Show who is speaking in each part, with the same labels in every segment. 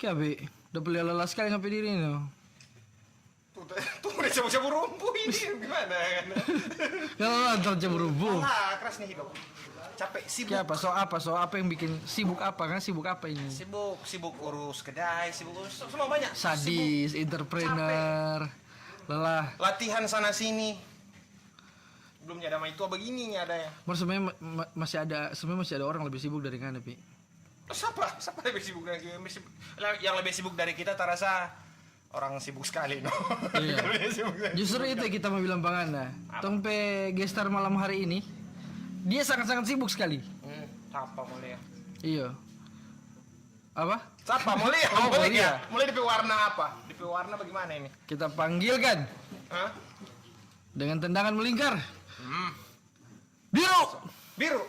Speaker 1: Kabe, udah beli lelah sekali sampai diri ini.
Speaker 2: Tuh udah cabut-cabut rumpuh ini gimana kan?
Speaker 1: Kalau nonton cemburu bu.
Speaker 2: Keras nih hidup. Capek, sibuk.
Speaker 1: So apa yang bikin sibuk apa kan? Sibuk apa ini?
Speaker 2: Sibuk urus kedai, sibuk urus semua banyak.
Speaker 1: Sadis, entrepreneur, lelah.
Speaker 2: Latihan sana sini. Belum ada mah itu begini ada ya.
Speaker 1: Sebenarnya masih ada orang lebih sibuk dari Anda, Pi.
Speaker 2: Siapa lebih sibuk dari kita? Yang lebih sibuk dari kita terasa orang sibuk sekali, no.
Speaker 1: Iya. Justru itu yang kita mau bilang Bang Anda. Tong pe gestar malam hari ini, dia sangat-sangat sibuk sekali.
Speaker 2: Apa mulai ya?
Speaker 1: Iya. Apa?
Speaker 2: Siapa mulai ya?
Speaker 1: Oh,
Speaker 2: mulai
Speaker 1: iya.
Speaker 2: ya? Mulai DP warna apa? DP warna bagaimana ini?
Speaker 1: Kita panggilkan
Speaker 2: Hah?
Speaker 1: dengan tendangan melingkar. Biru.
Speaker 2: Biru.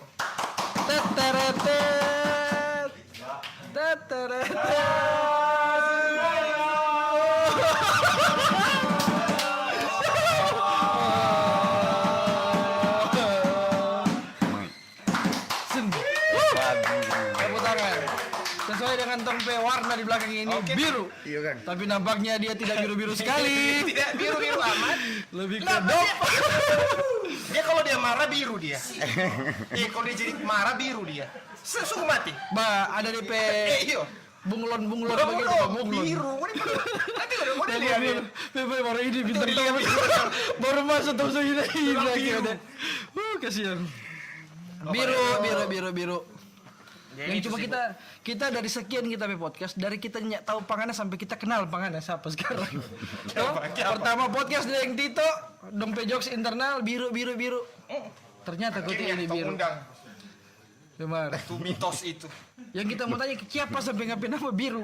Speaker 1: Teteretet. Teteretet. Tepuk tangan. Sesuai dengan tempe warna di belakang ini biru.
Speaker 3: Iya kan.
Speaker 1: Tapi nampaknya dia tidak biru-biru sekali.
Speaker 2: Tidak biru-biru amat.
Speaker 1: Lebih
Speaker 2: Lah,
Speaker 1: kedok.
Speaker 2: Dia kalau dia marah biru dia. Kalau dia jadi marah biru dia. Sungguh mati.
Speaker 1: Ada DP
Speaker 2: Iya.
Speaker 1: bunglon
Speaker 2: Belum
Speaker 1: begitu, bunglon.
Speaker 2: biru. Nanti udah lihat dia.
Speaker 1: Pepe baru ini bintang
Speaker 2: Tuh, dia
Speaker 1: tamu.
Speaker 2: biru.
Speaker 1: Baru masuk tahu saya ini
Speaker 2: Biru.
Speaker 1: lagi ada. Kasihan. Biru. Yang cuma kita dari sekian kita podcast, dari kita nyak tahu Pangana sampai kita kenal Pangana siapa sekarang. Pertama podcast dari yang Tito, Dompe Jokes internal biru. Ternyata kau ini biru. Gemar.
Speaker 2: Itu mitos itu.
Speaker 1: Yang kita mau tanya siapa sampai ngapain nama biru?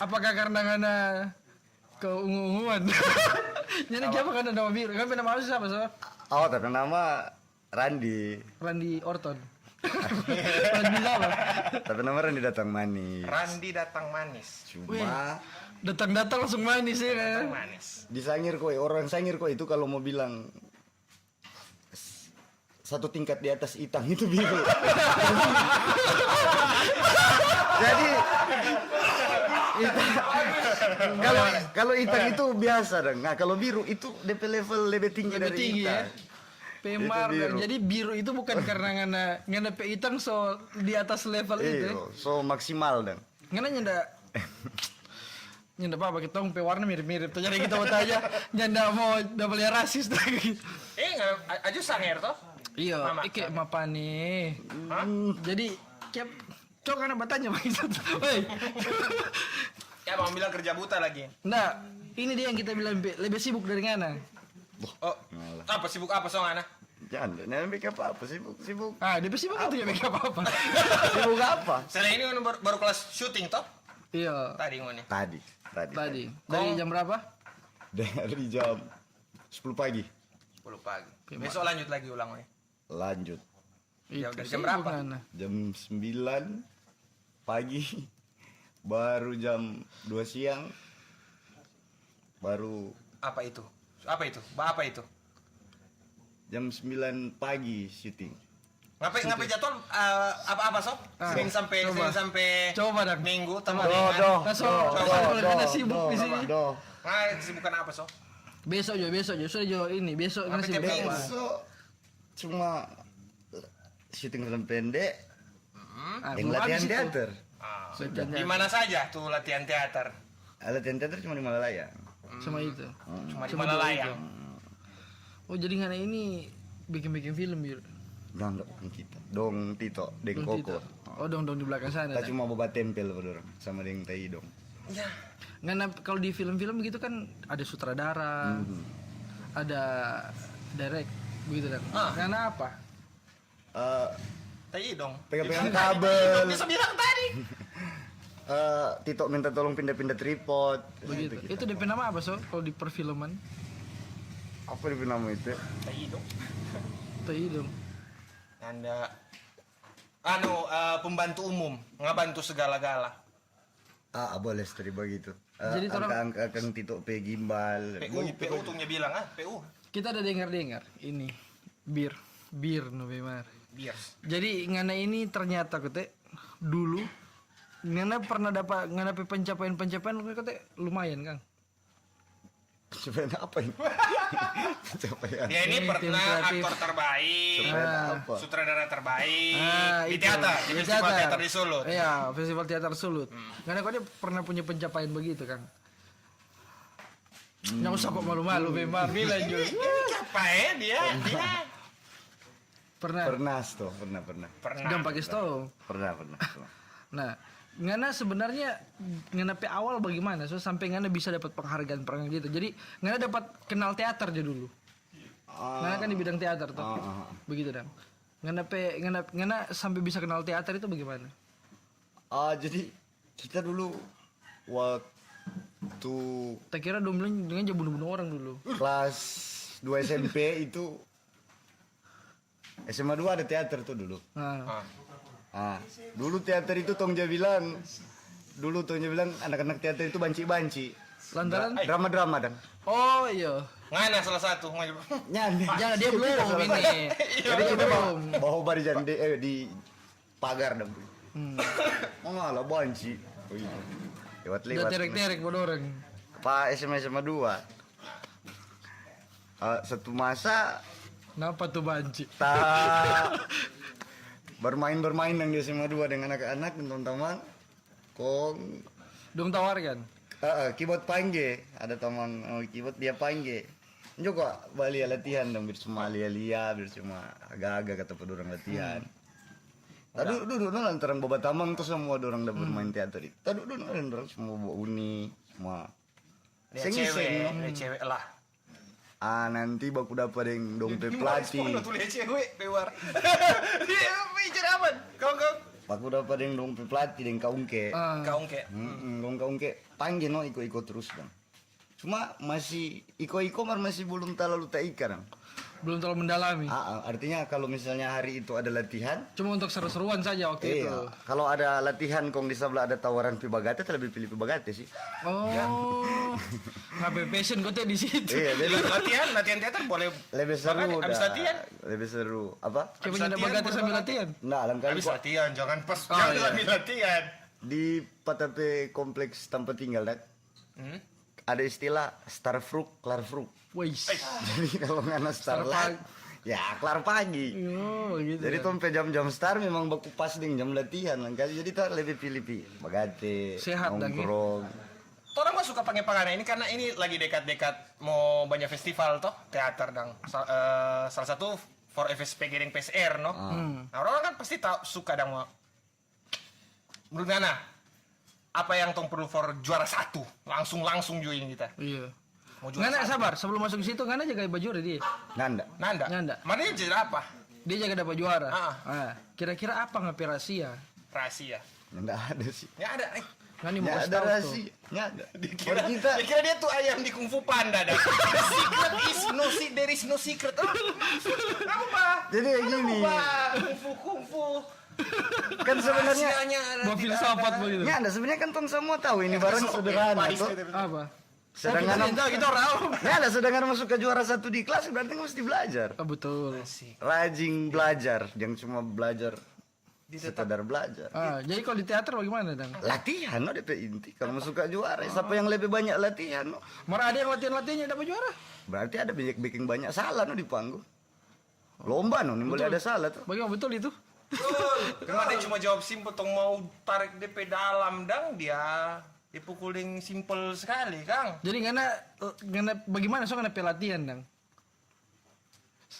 Speaker 1: Apakah karena ngana keungu-unguan? Jadi siapa karena nama biru? Ngapain nama asli siapa sob?
Speaker 3: Oh, tapi nama
Speaker 1: Randy Orton. Randy siapa?
Speaker 3: Tapi nama Randy datang manis.
Speaker 2: Randi datang manis.
Speaker 3: Cuma
Speaker 1: Datang langsung manis ya kan?
Speaker 2: Datang manis.
Speaker 3: di Sangir koi, orang Sangir koi itu kalau mau bilang satu tingkat di atas Itang itu biru. Jadi kalau Itang itu biasa dong. Nah, kalau biru itu DP level lebih tinggi
Speaker 1: Lebih
Speaker 3: dari
Speaker 1: tinggi
Speaker 3: Itang.
Speaker 1: ya. Pemar,
Speaker 3: Itu biru.
Speaker 1: jadi biru itu bukan karena ngana pe itang so di atas level itu.
Speaker 3: Iya, so maksimal dong.
Speaker 1: Ngana nyanda apa kita pe warna mirip-mirip. Jadi kita mau tanya nyanda mau double rasis lagi.
Speaker 2: Aja Sanger toh?
Speaker 1: Iya,
Speaker 2: Mama.
Speaker 1: ike apa nih?
Speaker 2: Hah?
Speaker 1: Jadi kayak cok karena bertanya maksud. Woi.
Speaker 2: Ya mau bilang kerja buta lagi.
Speaker 1: Nah, ini dia yang kita bilang lebih sibuk dari ngana.
Speaker 2: Oh, apa sibuk apa soalnya?
Speaker 3: Jangan, nah make apa sibuk.
Speaker 1: Ah, dia sibuk itu ya make apa?
Speaker 3: Sibuk apa?
Speaker 2: Saya ini kan baru kelas syuting toh?
Speaker 1: Iya.
Speaker 2: Tadi ngomongnya.
Speaker 3: Tadi.
Speaker 1: Dari jam berapa?
Speaker 3: Dari jam 10 pagi.
Speaker 2: 10 pagi. Besok lanjut lagi ulangnya.
Speaker 3: Lanjut
Speaker 2: Ya,
Speaker 1: Itu
Speaker 2: udah jam
Speaker 1: sibuk
Speaker 2: berapa?
Speaker 1: ngana.
Speaker 3: jam 9 pagi. Baru jam 2 siang. Baru
Speaker 2: Apa itu?
Speaker 3: jam 9 pagi syuting.
Speaker 2: Ngapain jadwal apa sob? Senin sampai
Speaker 1: Coba dah.
Speaker 2: Minggu
Speaker 3: Doh.
Speaker 1: Langsung kalau kita sibuk di sini.
Speaker 2: Nah, kesibukan apa sob?
Speaker 1: Besok sudah jo ini besok kan
Speaker 2: Sampai
Speaker 1: sibuk
Speaker 2: tiap minggu.
Speaker 1: apa?
Speaker 3: So, cuma syuting film pendek, yang
Speaker 1: belum
Speaker 3: latihan
Speaker 1: habis itu.
Speaker 3: teater.
Speaker 1: Latihan
Speaker 2: Di mana saja tuh latihan teater?
Speaker 3: Latihan teater cuma di Malalaya.
Speaker 1: Sama itu.
Speaker 2: Cuma di
Speaker 1: Cuma
Speaker 2: Malalayang.
Speaker 1: Oh jadi ngana ini bikin film bir.
Speaker 3: Dong kita, dong Tito, deng
Speaker 1: Dong
Speaker 3: Koko.
Speaker 1: Tito. Oh dong di belakang sana.
Speaker 3: Kita cuma bawa tempel berdua sama deng Tai dong.
Speaker 2: Ya.
Speaker 1: Ngana kalau di film-film gitu kan ada sutradara, ada direct begitu kan. Ngana apa?
Speaker 2: Tadi dong.
Speaker 3: Pegang-pegang kabel.
Speaker 2: Bisa bilang tadi.
Speaker 3: Tito minta tolong pindah-pindah tripod.
Speaker 1: Begitu.
Speaker 3: kita.
Speaker 1: Itu DP nama apa so? Kalau di perfilman?
Speaker 3: Apa dia nama itu?
Speaker 2: Tadi dong.
Speaker 1: Tadi dong.
Speaker 2: Anda pembantu umum, ngabantu segala-gala.
Speaker 3: Boleh tadi begitu.
Speaker 1: Jadi tolong-
Speaker 3: angka Tito pe gimbal.
Speaker 2: PU tuhnya bilang PU.
Speaker 1: Kita ada dengar ini bir no bemar.
Speaker 2: Biar.
Speaker 1: Jadi ngana ini ternyata kete dulu ngana pernah dapat ngana pencapaian kata lumayan Kang.
Speaker 3: Pencapaian apa ini? Pencapaian.
Speaker 2: Dia ini
Speaker 1: Tim
Speaker 2: pernah
Speaker 1: kreatif.
Speaker 2: aktor terbaik,
Speaker 3: Apa?
Speaker 2: sutradara terbaik di
Speaker 1: Itu.
Speaker 2: teater, di festival teater di Sulut.
Speaker 1: Iya, festival teater Sulut. Ngana kok dia pernah punya pencapaian begitu Kang. Nggak usah kok malu-malu memang bilang juga.
Speaker 2: Apa ya dia?
Speaker 1: Pernah.
Speaker 2: Pernah.
Speaker 1: Jangan pakai stove.
Speaker 3: Pernah.
Speaker 1: Nah, ngana sebenarnya ngana pe awal bagaimana? So sampai ngana bisa dapat penghargaan gitu. Jadi ngana dapat kenal teater aja dulu. Ngana kan di bidang teater tuh. Begitu dong. Ngana sampai bisa kenal teater itu bagaimana?
Speaker 3: Jadi kita dulu waktu
Speaker 1: Tak kira dulu dengan bunuh-bunuh orang dulu.
Speaker 3: kelas 2 SMP itu SMA 2 ada teater tuh dulu.
Speaker 1: Nah,
Speaker 3: Dulu teater itu tong dia bilang anak-anak teater itu banci-banci.
Speaker 1: lantaran
Speaker 3: Drama-drama dan.
Speaker 1: oh iya.
Speaker 2: Ngana salah satu.
Speaker 1: Jangan dia belum ini.
Speaker 3: Jadi kita bawa barisan di pagar dan. Malah banci. Oh, iya.
Speaker 1: Udah
Speaker 3: Lewat-lewat.
Speaker 1: terek-terek bodoh orang.
Speaker 3: Pak SMA 2. Satu masa
Speaker 1: Kenapa tuh banci?
Speaker 3: bermain yang di SMA 2 dengan anak-anak dan teman-teman. Kong
Speaker 1: Dong tawarkan.
Speaker 3: keyboard pangge, ada teman keyboard dia pangge. Juga balik latihan dong bersama lia-lia, bersama agak-agak kata orang latihan. Tadi dulu lantaran bawa tamang tuh semua orang udah bermain teater itu. Tadi dulu orang semua bawa uni, semua.
Speaker 2: Dia cewek lah.
Speaker 3: Nanti baku dapat yang dompet pelatih.
Speaker 2: Semua tuh lihat cewek bewar. Dia bicara apa? Kau
Speaker 3: Baku dapat yang dompet pelatih dan kaungke.
Speaker 2: kau kayak
Speaker 3: Kaungke panggil no iko terus dong. Cuma masih iko masih belum terlalu tak ikan.
Speaker 1: Belum terlalu mendalami.
Speaker 3: Artinya kalau misalnya hari itu ada latihan,
Speaker 1: Cuma untuk seru-seruan saja waktu itu.
Speaker 3: iya. Kalau ada latihan kong di sebelah ada tawaran Pibagate, lebih pilih Pibagate sih.
Speaker 1: Oh. Ngapain passion kau tuh di situ.
Speaker 3: Iya, jadi
Speaker 2: latihan teater boleh
Speaker 3: lebih seru.
Speaker 2: Abis
Speaker 3: dah.
Speaker 2: latihan?
Speaker 3: Lebih seru. Apa?
Speaker 1: Coba nyanda bagate sambil latihan.
Speaker 3: Nah, dalam kali
Speaker 2: Habis
Speaker 3: kok
Speaker 2: latihan, jangan pas
Speaker 1: Oh,
Speaker 2: jangan
Speaker 1: iya.
Speaker 2: sambil latihan.
Speaker 3: di Patape kompleks tempat tinggal dak. Ada istilah Starfruk, Klarfruk.
Speaker 1: Wais.
Speaker 3: Jadi kalau ngana Starlight, ya kelar pagi.
Speaker 1: Oh, gitu.
Speaker 3: Jadi tompe jam-jam star memang baku pas dengan jam latihan kan. Jadi tak lebih pilih Bagate,
Speaker 1: Sehat dan
Speaker 3: nongkrong.
Speaker 2: Orang mah suka pakai pangana ini karena ini lagi dekat-dekat mau banyak festival toh teater dang. Salah satu for FSPG dan PSR no. Nah, orang kan pasti tahu suka dang mau. Menurut Ngana, apa yang tong perlu for juara satu? Langsung join kita.
Speaker 1: Iya.
Speaker 2: Mau juara
Speaker 1: Ngana
Speaker 2: satu.
Speaker 1: sabar, sebelum masuk ke situ Ngana jaga baju dia.
Speaker 3: Nanda.
Speaker 2: Nanda. Mana dia jadi apa?
Speaker 1: Dia jaga dapat juara.
Speaker 2: Ah.
Speaker 1: Kira-kira apa ngapi rahasia?
Speaker 2: Rahasia.
Speaker 3: Nggak ada sih.
Speaker 2: Nggak ada.
Speaker 1: Ngani mau
Speaker 3: Nggak
Speaker 1: kasih
Speaker 3: ada
Speaker 1: tahu tuh.
Speaker 3: rahasia. Nggak ada.
Speaker 2: Dikira,
Speaker 3: Buat kita
Speaker 2: dikira dia tuh ayam di Kung Fu Panda dah. There is no secret. Apa?
Speaker 3: jadi kayak gini.
Speaker 2: Kung Fu.
Speaker 3: Kan sebenarnya
Speaker 2: Rahasianya ada
Speaker 1: Bawa
Speaker 2: di
Speaker 1: filsafat
Speaker 2: dada.
Speaker 1: begitu.
Speaker 3: nggak ada. Sebenarnya kan tong semua tahu ini barang sederhana tuh.
Speaker 1: Apa?
Speaker 3: Sedangkan
Speaker 1: kita orang awam.
Speaker 3: nggak ada. Sedangkan masuk ke juara satu di kelas berarti mesti belajar.
Speaker 1: Oh, betul.
Speaker 3: Rajin belajar, jangan cuma belajar sekedar belajar.
Speaker 1: Jadi kalau di teater bagaimana dang?
Speaker 3: Latihan no DP inti. Kalau masuk ke juara, siapa yang lebih banyak latihan no?
Speaker 1: Mana ada yang latihannya dapat juara?
Speaker 3: Berarti ada bikin banyak salah no di panggung. Lomba no, boleh ada salah tuh.
Speaker 1: Bagaimana betul itu?
Speaker 2: Cuma dia cuma jawab simpel tong mau tarik DP dalam dang dia dipukulin simpel sekali Kang.
Speaker 1: Jadi ngana bagaimana so ngana pelatihan dang?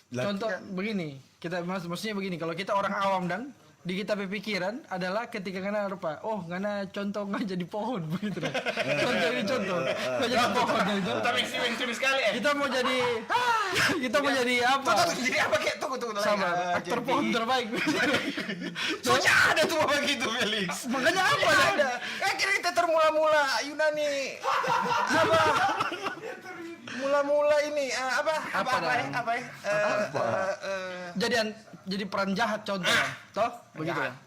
Speaker 1: Contoh begini, maksudnya begini, kalau kita orang awam dang, di kita pikiran adalah ketika ngana rupa, ngana contoh nggak jadi pohon begitu dang. Contoh nggak jadi pohon gitu.
Speaker 2: Tapi ekstrim sekali
Speaker 1: Kita mau jadi apa?
Speaker 2: Jadi apa kayak tunggu
Speaker 1: Sama aktor pohon terbaik.
Speaker 2: Soalnya ada tuh begitu Felix.
Speaker 1: Makanya apa dang?
Speaker 2: Ada. Kira kita termula-mula Yunani. Apa? Mula-mula ini
Speaker 1: Jadi peran jahat contohnya, toh begitu
Speaker 2: Jahat.
Speaker 1: kan?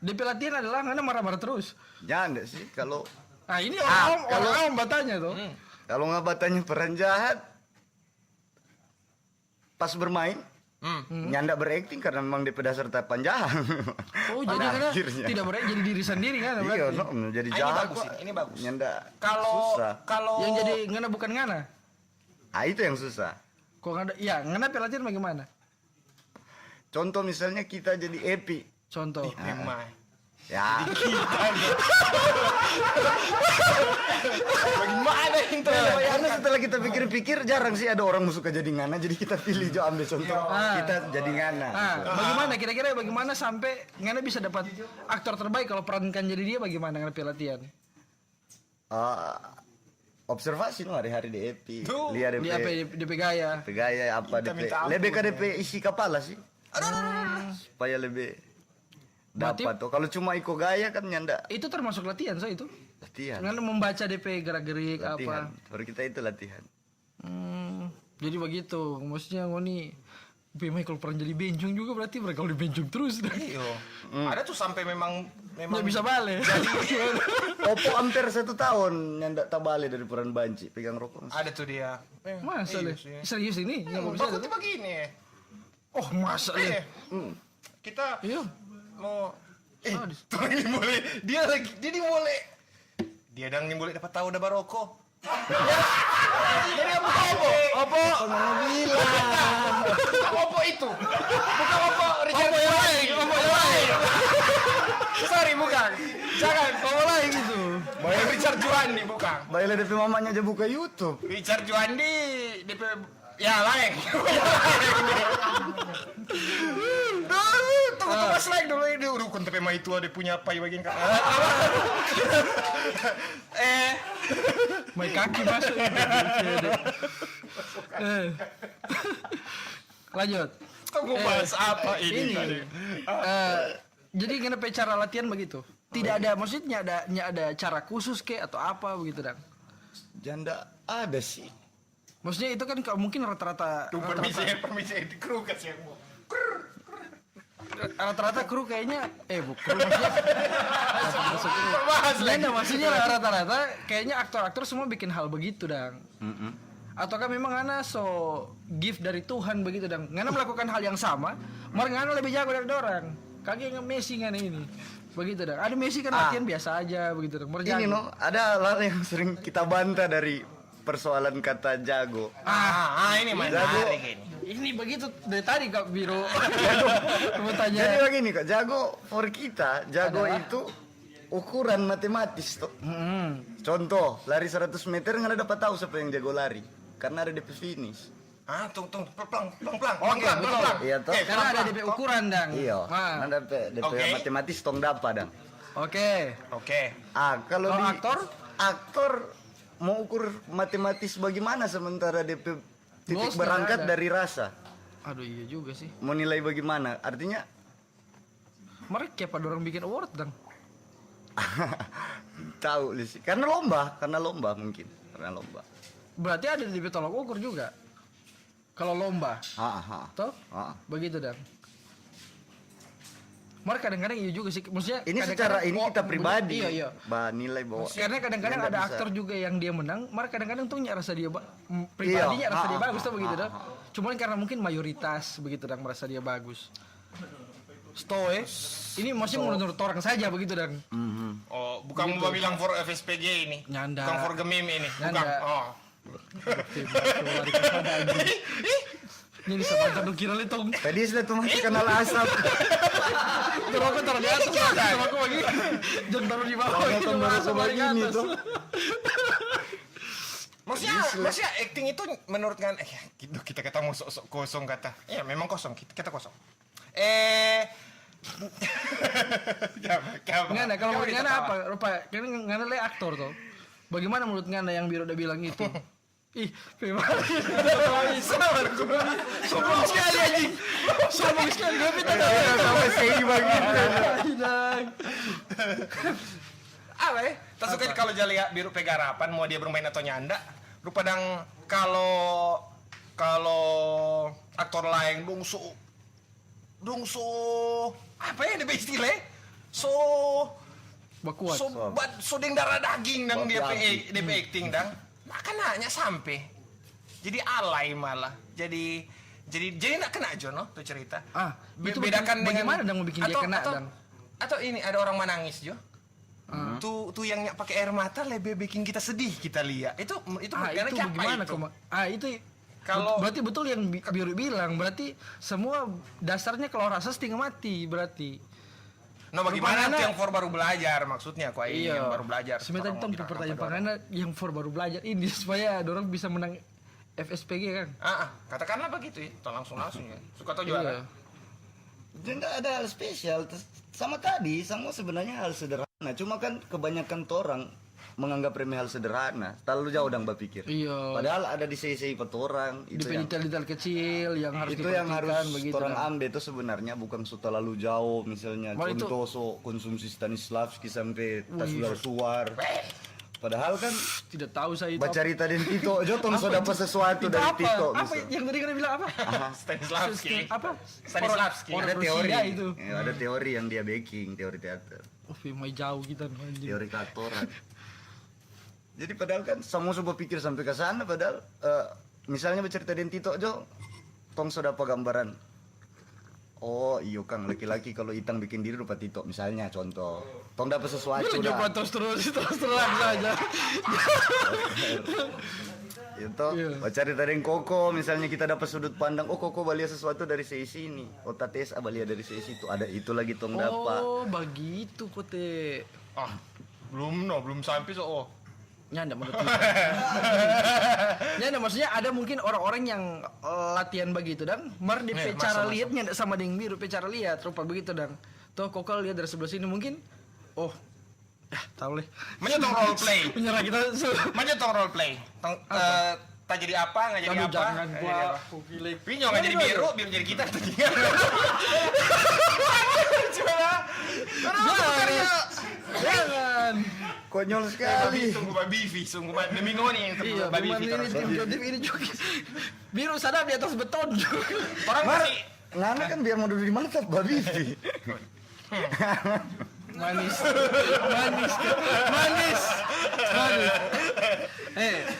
Speaker 1: Di pelatihan adalah ngana marah-marah terus.
Speaker 3: Jangan deh sih kalau
Speaker 1: Nah ini orang awam batanya tuh.
Speaker 3: kalau nggak batanya peran jahat pas bermain Nyanda berakting karena memang DP dasar tak panjang.
Speaker 1: Oh, jadi karena tidak jadi diri sendiri kan
Speaker 3: Iya,
Speaker 1: berarti.
Speaker 3: jadi
Speaker 2: Ini
Speaker 3: jago.
Speaker 2: bagus, ini bagus.
Speaker 3: Nyanda
Speaker 2: Kalau
Speaker 3: susah.
Speaker 2: kalau
Speaker 1: Yang jadi ngana bukan ngana.
Speaker 3: Itu yang susah.
Speaker 1: Kok ngana ya ngana pelatihan bagaimana?
Speaker 3: Contoh misalnya kita jadi Epi.
Speaker 1: Contoh.
Speaker 2: memang
Speaker 3: Ya,
Speaker 2: bagaimana itu?
Speaker 3: karena setelah kita pikir-pikir jarang sih ada orang suka jadi ngana, jadi kita pilih jo ambil contoh kita jadi ngana.
Speaker 1: Bagaimana kira-kira bagaimana sampai ngana bisa dapat aktor terbaik kalau perankan jadi dia bagaimana ngana pelatihan?
Speaker 3: Observasi no hari-hari di Epi,
Speaker 2: Tuh,
Speaker 3: lihat
Speaker 1: Di apa DP gaya.
Speaker 3: gaya apa DP,
Speaker 2: Minta ampun.
Speaker 3: lebih ke DP isi kepala sih, supaya lebih
Speaker 1: Berarti-
Speaker 3: dapat tuh. Kalau cuma iko gaya kan nyanda
Speaker 1: Itu termasuk latihan so itu.
Speaker 3: latihan.
Speaker 1: Ngana membaca DP gerak-gerik
Speaker 3: Latihan.
Speaker 1: apa.
Speaker 3: Baru kita itu latihan.
Speaker 1: Jadi begitu. Maksudnya ngoni Bima kalau pernah jadi bencong juga berarti mereka kalau di bencong terus.
Speaker 2: Iyo. Ada tuh sampai memang
Speaker 1: Nggak bisa balik.
Speaker 3: Opo hampir 1 tahun nyanda tak balik dari peran banci pegang rokok.
Speaker 2: ada tuh dia.
Speaker 1: Masa
Speaker 2: Iya
Speaker 1: le?
Speaker 2: sih.
Speaker 1: Serius ini? Nggak mau bisa.
Speaker 2: Bakutnya begini.
Speaker 1: Oh masa le?
Speaker 2: Kita
Speaker 1: Iya.
Speaker 2: mau tuh ini boleh dia lagi dia boleh dia dang boleh dapat tahu udah baroko. Jadi apa opo opo itu bukan opo Richard yang lain opo yang lain sorry bukan jangan opo lain itu bukan Richard Juandi bukan
Speaker 3: Baiklah DP mamanya aja buka YouTube.
Speaker 2: Richard Juandi DP ya lain tunggu pas like dulu ini udah kun tapi mah itu ada punya apa bagian kan
Speaker 1: Main kaki masuk. Lanjut.
Speaker 2: tunggu bahas apa ini tadi
Speaker 1: Jadi kenapa cara latihan begitu? Tidak ada maksudnya ada cara khusus ke atau apa begitu dang?
Speaker 3: Janda ada sih.
Speaker 1: Maksudnya itu kan mungkin rata-rata
Speaker 2: permisi di kru kasih yang mau
Speaker 1: rata-rata kru kayaknya kru maksudnya
Speaker 2: bahas lagi
Speaker 1: maksudnya rata-rata kayaknya aktor-aktor semua bikin hal begitu dang. Ataukah memang Ngana so gift dari Tuhan begitu dang? Ngana melakukan hal yang sama, mar Ngana lebih jago dari orang. Kaki Messi Ngana ini. Begitu dang. Ada Messi kan latihan biasa aja begitu dang. Mar
Speaker 3: Ini
Speaker 1: jago.
Speaker 3: no, ada hal yang sering kita bantah dari persoalan kata jago.
Speaker 2: ini menarik ini
Speaker 1: Ini begitu dari tadi Kak Biro. Mau tanya.
Speaker 3: Jadi begini kak, jago for kita, jago itu ukuran matematis tuh. Contoh, lari 100 meter nggak dapat tahu siapa yang jago lari, karena ada DP finish.
Speaker 2: tunggu pelang
Speaker 3: Iya toh?
Speaker 1: Karena ada DP ukuran dang.
Speaker 3: Iya,
Speaker 1: Ah.
Speaker 3: ada DP
Speaker 2: Oke.
Speaker 3: matematis tong dapat dong.
Speaker 1: Oke.
Speaker 3: Kalau
Speaker 1: Kalau
Speaker 3: di
Speaker 1: aktor
Speaker 3: mau ukur matematis bagaimana sementara DP titik
Speaker 1: Bos,
Speaker 3: berangkat
Speaker 1: nggak ada.
Speaker 3: dari rasa.
Speaker 1: Aduh iya juga sih.
Speaker 3: Mau nilai bagaimana? Artinya
Speaker 1: Mereka pada orang bikin award dang.
Speaker 3: tahu sih. Karena lomba mungkin. Karena lomba.
Speaker 1: Berarti ada DP tolak ukur juga. Kalau lomba, toh? Begitu dang. Mar kadang-kadang iya juga sih. Maksudnya
Speaker 3: Ini
Speaker 1: kadang-kadang-
Speaker 3: secara ini kita pribadi.
Speaker 1: Iya.
Speaker 3: Nilai bahwa
Speaker 1: Karena kadang-kadang
Speaker 3: dia
Speaker 1: ada
Speaker 3: nggak bisa.
Speaker 1: aktor juga yang dia menang, mar kadang-kadang tuh rasa dia pribadinya rasa dia bagus tuh begitu dah. Cuman karena mungkin mayoritas begitu dang merasa dia bagus. Stoe, ini maksudnya menurut orang saja begitu dang.
Speaker 2: bukan mau bilang for FSPG ini
Speaker 1: Nyanda.
Speaker 2: bukan for gemim ini bukan
Speaker 1: Nyanda. Ini sepanjang lu kira itu.
Speaker 3: Tadi sudah tuh masih kenal asap.
Speaker 1: Terus aku taruh di atas, terus aku lagi jangan taruh di bawah.
Speaker 3: Kalau
Speaker 1: Ini
Speaker 3: baru
Speaker 1: masuk
Speaker 3: sama
Speaker 1: balik ke
Speaker 3: gini
Speaker 1: atas.
Speaker 3: tuh.
Speaker 2: Maksudnya acting itu menurut kan gitu kita kata mau sok-sok kosong kata. Ya memang kosong kita kosong.
Speaker 1: Ngana, kalau menurut Ngana apa? Rupa, kan Ngana le aktor tuh. Bagaimana menurut Ngana yang Biro udah bilang itu? Ih, memang sombong sekali anjing. Sombong sekali gue minta
Speaker 3: Sampai segi begitu.
Speaker 2: Apa ya? Tak suka kalau Jalia biru pegarapan mau dia bermain atau nyanda. Rupa dang kalau aktor lain dong so apa ya dia istilah?
Speaker 1: Bakuat.
Speaker 2: So deng darah daging dang dia
Speaker 3: Bakuat.
Speaker 2: acting dang. Makanya sampai jadi alay malah. Jadi Jadi enggak kena Jo no tuh cerita.
Speaker 1: Itu
Speaker 2: Bedakan dengan
Speaker 1: bagaimana dong mau bikin dia kena dong?
Speaker 2: Atau ini ada orang menangis Jo. Tuh yang pakai air mata lebih bikin kita sedih kita lihat. Itu karena
Speaker 1: itu
Speaker 2: siapa
Speaker 1: bagaimana
Speaker 2: itu?
Speaker 1: itu
Speaker 2: Kalau-
Speaker 1: berarti betul yang Biru bilang, berarti semua dasarnya kalau rasa setengah mati berarti.
Speaker 2: No bagaimana
Speaker 1: Rupanya-
Speaker 2: tuh yang for baru belajar maksudnya aku ini yang baru belajar.
Speaker 1: Sebenarnya tadi
Speaker 2: Orang mau
Speaker 1: pertanyaan
Speaker 2: bilang apa
Speaker 1: Pangana yang for baru belajar ini supaya dorong bisa menang FSPG kan.
Speaker 2: katakanlah begitu ya. Langsung ya. Suka atau juara.
Speaker 1: Iya.
Speaker 3: Dan nggak ada hal spesial. Sama tadi, semua sebenarnya hal sederhana. Cuma kan kebanyakan orang menganggap remeh hal sederhana. Terlalu jauh dong berpikir.
Speaker 1: Iya.
Speaker 3: Padahal ada di sisi orang
Speaker 1: Di
Speaker 3: itu yang
Speaker 1: detail-detail kecil yang harus
Speaker 3: itu yang
Speaker 1: diperhatikan
Speaker 3: harus
Speaker 1: begitu.
Speaker 3: orang
Speaker 1: kan.
Speaker 3: ambil itu sebenarnya bukan so terlalu jauh, misalnya
Speaker 1: Oh, itu-
Speaker 3: contoh so konsumsi Stanislavski sampai tas suar. Padahal kan
Speaker 1: Tidak tahu saya itu.
Speaker 3: baca cerita dan Tito Jotong so dapat sesuatu
Speaker 1: Itu
Speaker 3: dari
Speaker 1: apa?
Speaker 3: Tito.
Speaker 1: Apa
Speaker 3: misal.
Speaker 1: yang tadi kan bilang apa?
Speaker 2: Stanislavski.
Speaker 1: Apa?
Speaker 2: Stanislavski.
Speaker 1: Por-
Speaker 3: Ada teori
Speaker 1: Porosida itu.
Speaker 3: Ya, ada teori yang dia backing, teori teater,
Speaker 1: Mai jauh kita anjing.
Speaker 3: teori keaktoran. Jadi padahal kan semua coba pikir sampai ke sana, padahal misalnya bercerita dengan Tito Jo, tong sudah apa gambaran. Oh iyo Kang, laki-laki kalau itang bikin diri rupa Tito misalnya contoh. Tong dapat sesuatu
Speaker 1: Dia
Speaker 3: dah.
Speaker 1: coba terus terang saja.
Speaker 3: Itu
Speaker 1: Iya.
Speaker 3: cari dari Koko misalnya kita dapat sudut pandang, oh Koko balia sesuatu dari sisi ini, oh Tates balia dari sisi itu, ada itu lagi tong dapat.
Speaker 1: Oh, begitu kote.
Speaker 2: Belum sampai so.
Speaker 1: Nyanda menurut Nyanda maksudnya ada mungkin orang-orang yang latihan begitu dan DP cara lihatnya ndak sama dengan Biru, cara lihat rupa begitu dan tuh Kokol lihat dari sebelah sini mungkin tahu leh.
Speaker 2: Menyetong role play.
Speaker 1: Menyerah kita
Speaker 2: Menyetong role play. Tak jadi apa, nggak jadi
Speaker 1: Aduh,
Speaker 2: apa.
Speaker 1: jangan
Speaker 2: nggak
Speaker 1: gua
Speaker 2: jadi apa.
Speaker 1: kukilik.
Speaker 2: Pinyo nggak jadi biru, biar jadi kita ketinggalan.
Speaker 1: Jangan.
Speaker 3: Konyol sekali.
Speaker 2: Sungguh babi, sungguh demi ngoni yang
Speaker 1: Iya,
Speaker 2: babi
Speaker 1: memang ini tim Jodip ini juga. Biru sadar di atas beton juga.
Speaker 2: Orang
Speaker 3: Mar,
Speaker 2: masih
Speaker 3: Nana kan biar mau duduk di mantap babi.
Speaker 1: Manis.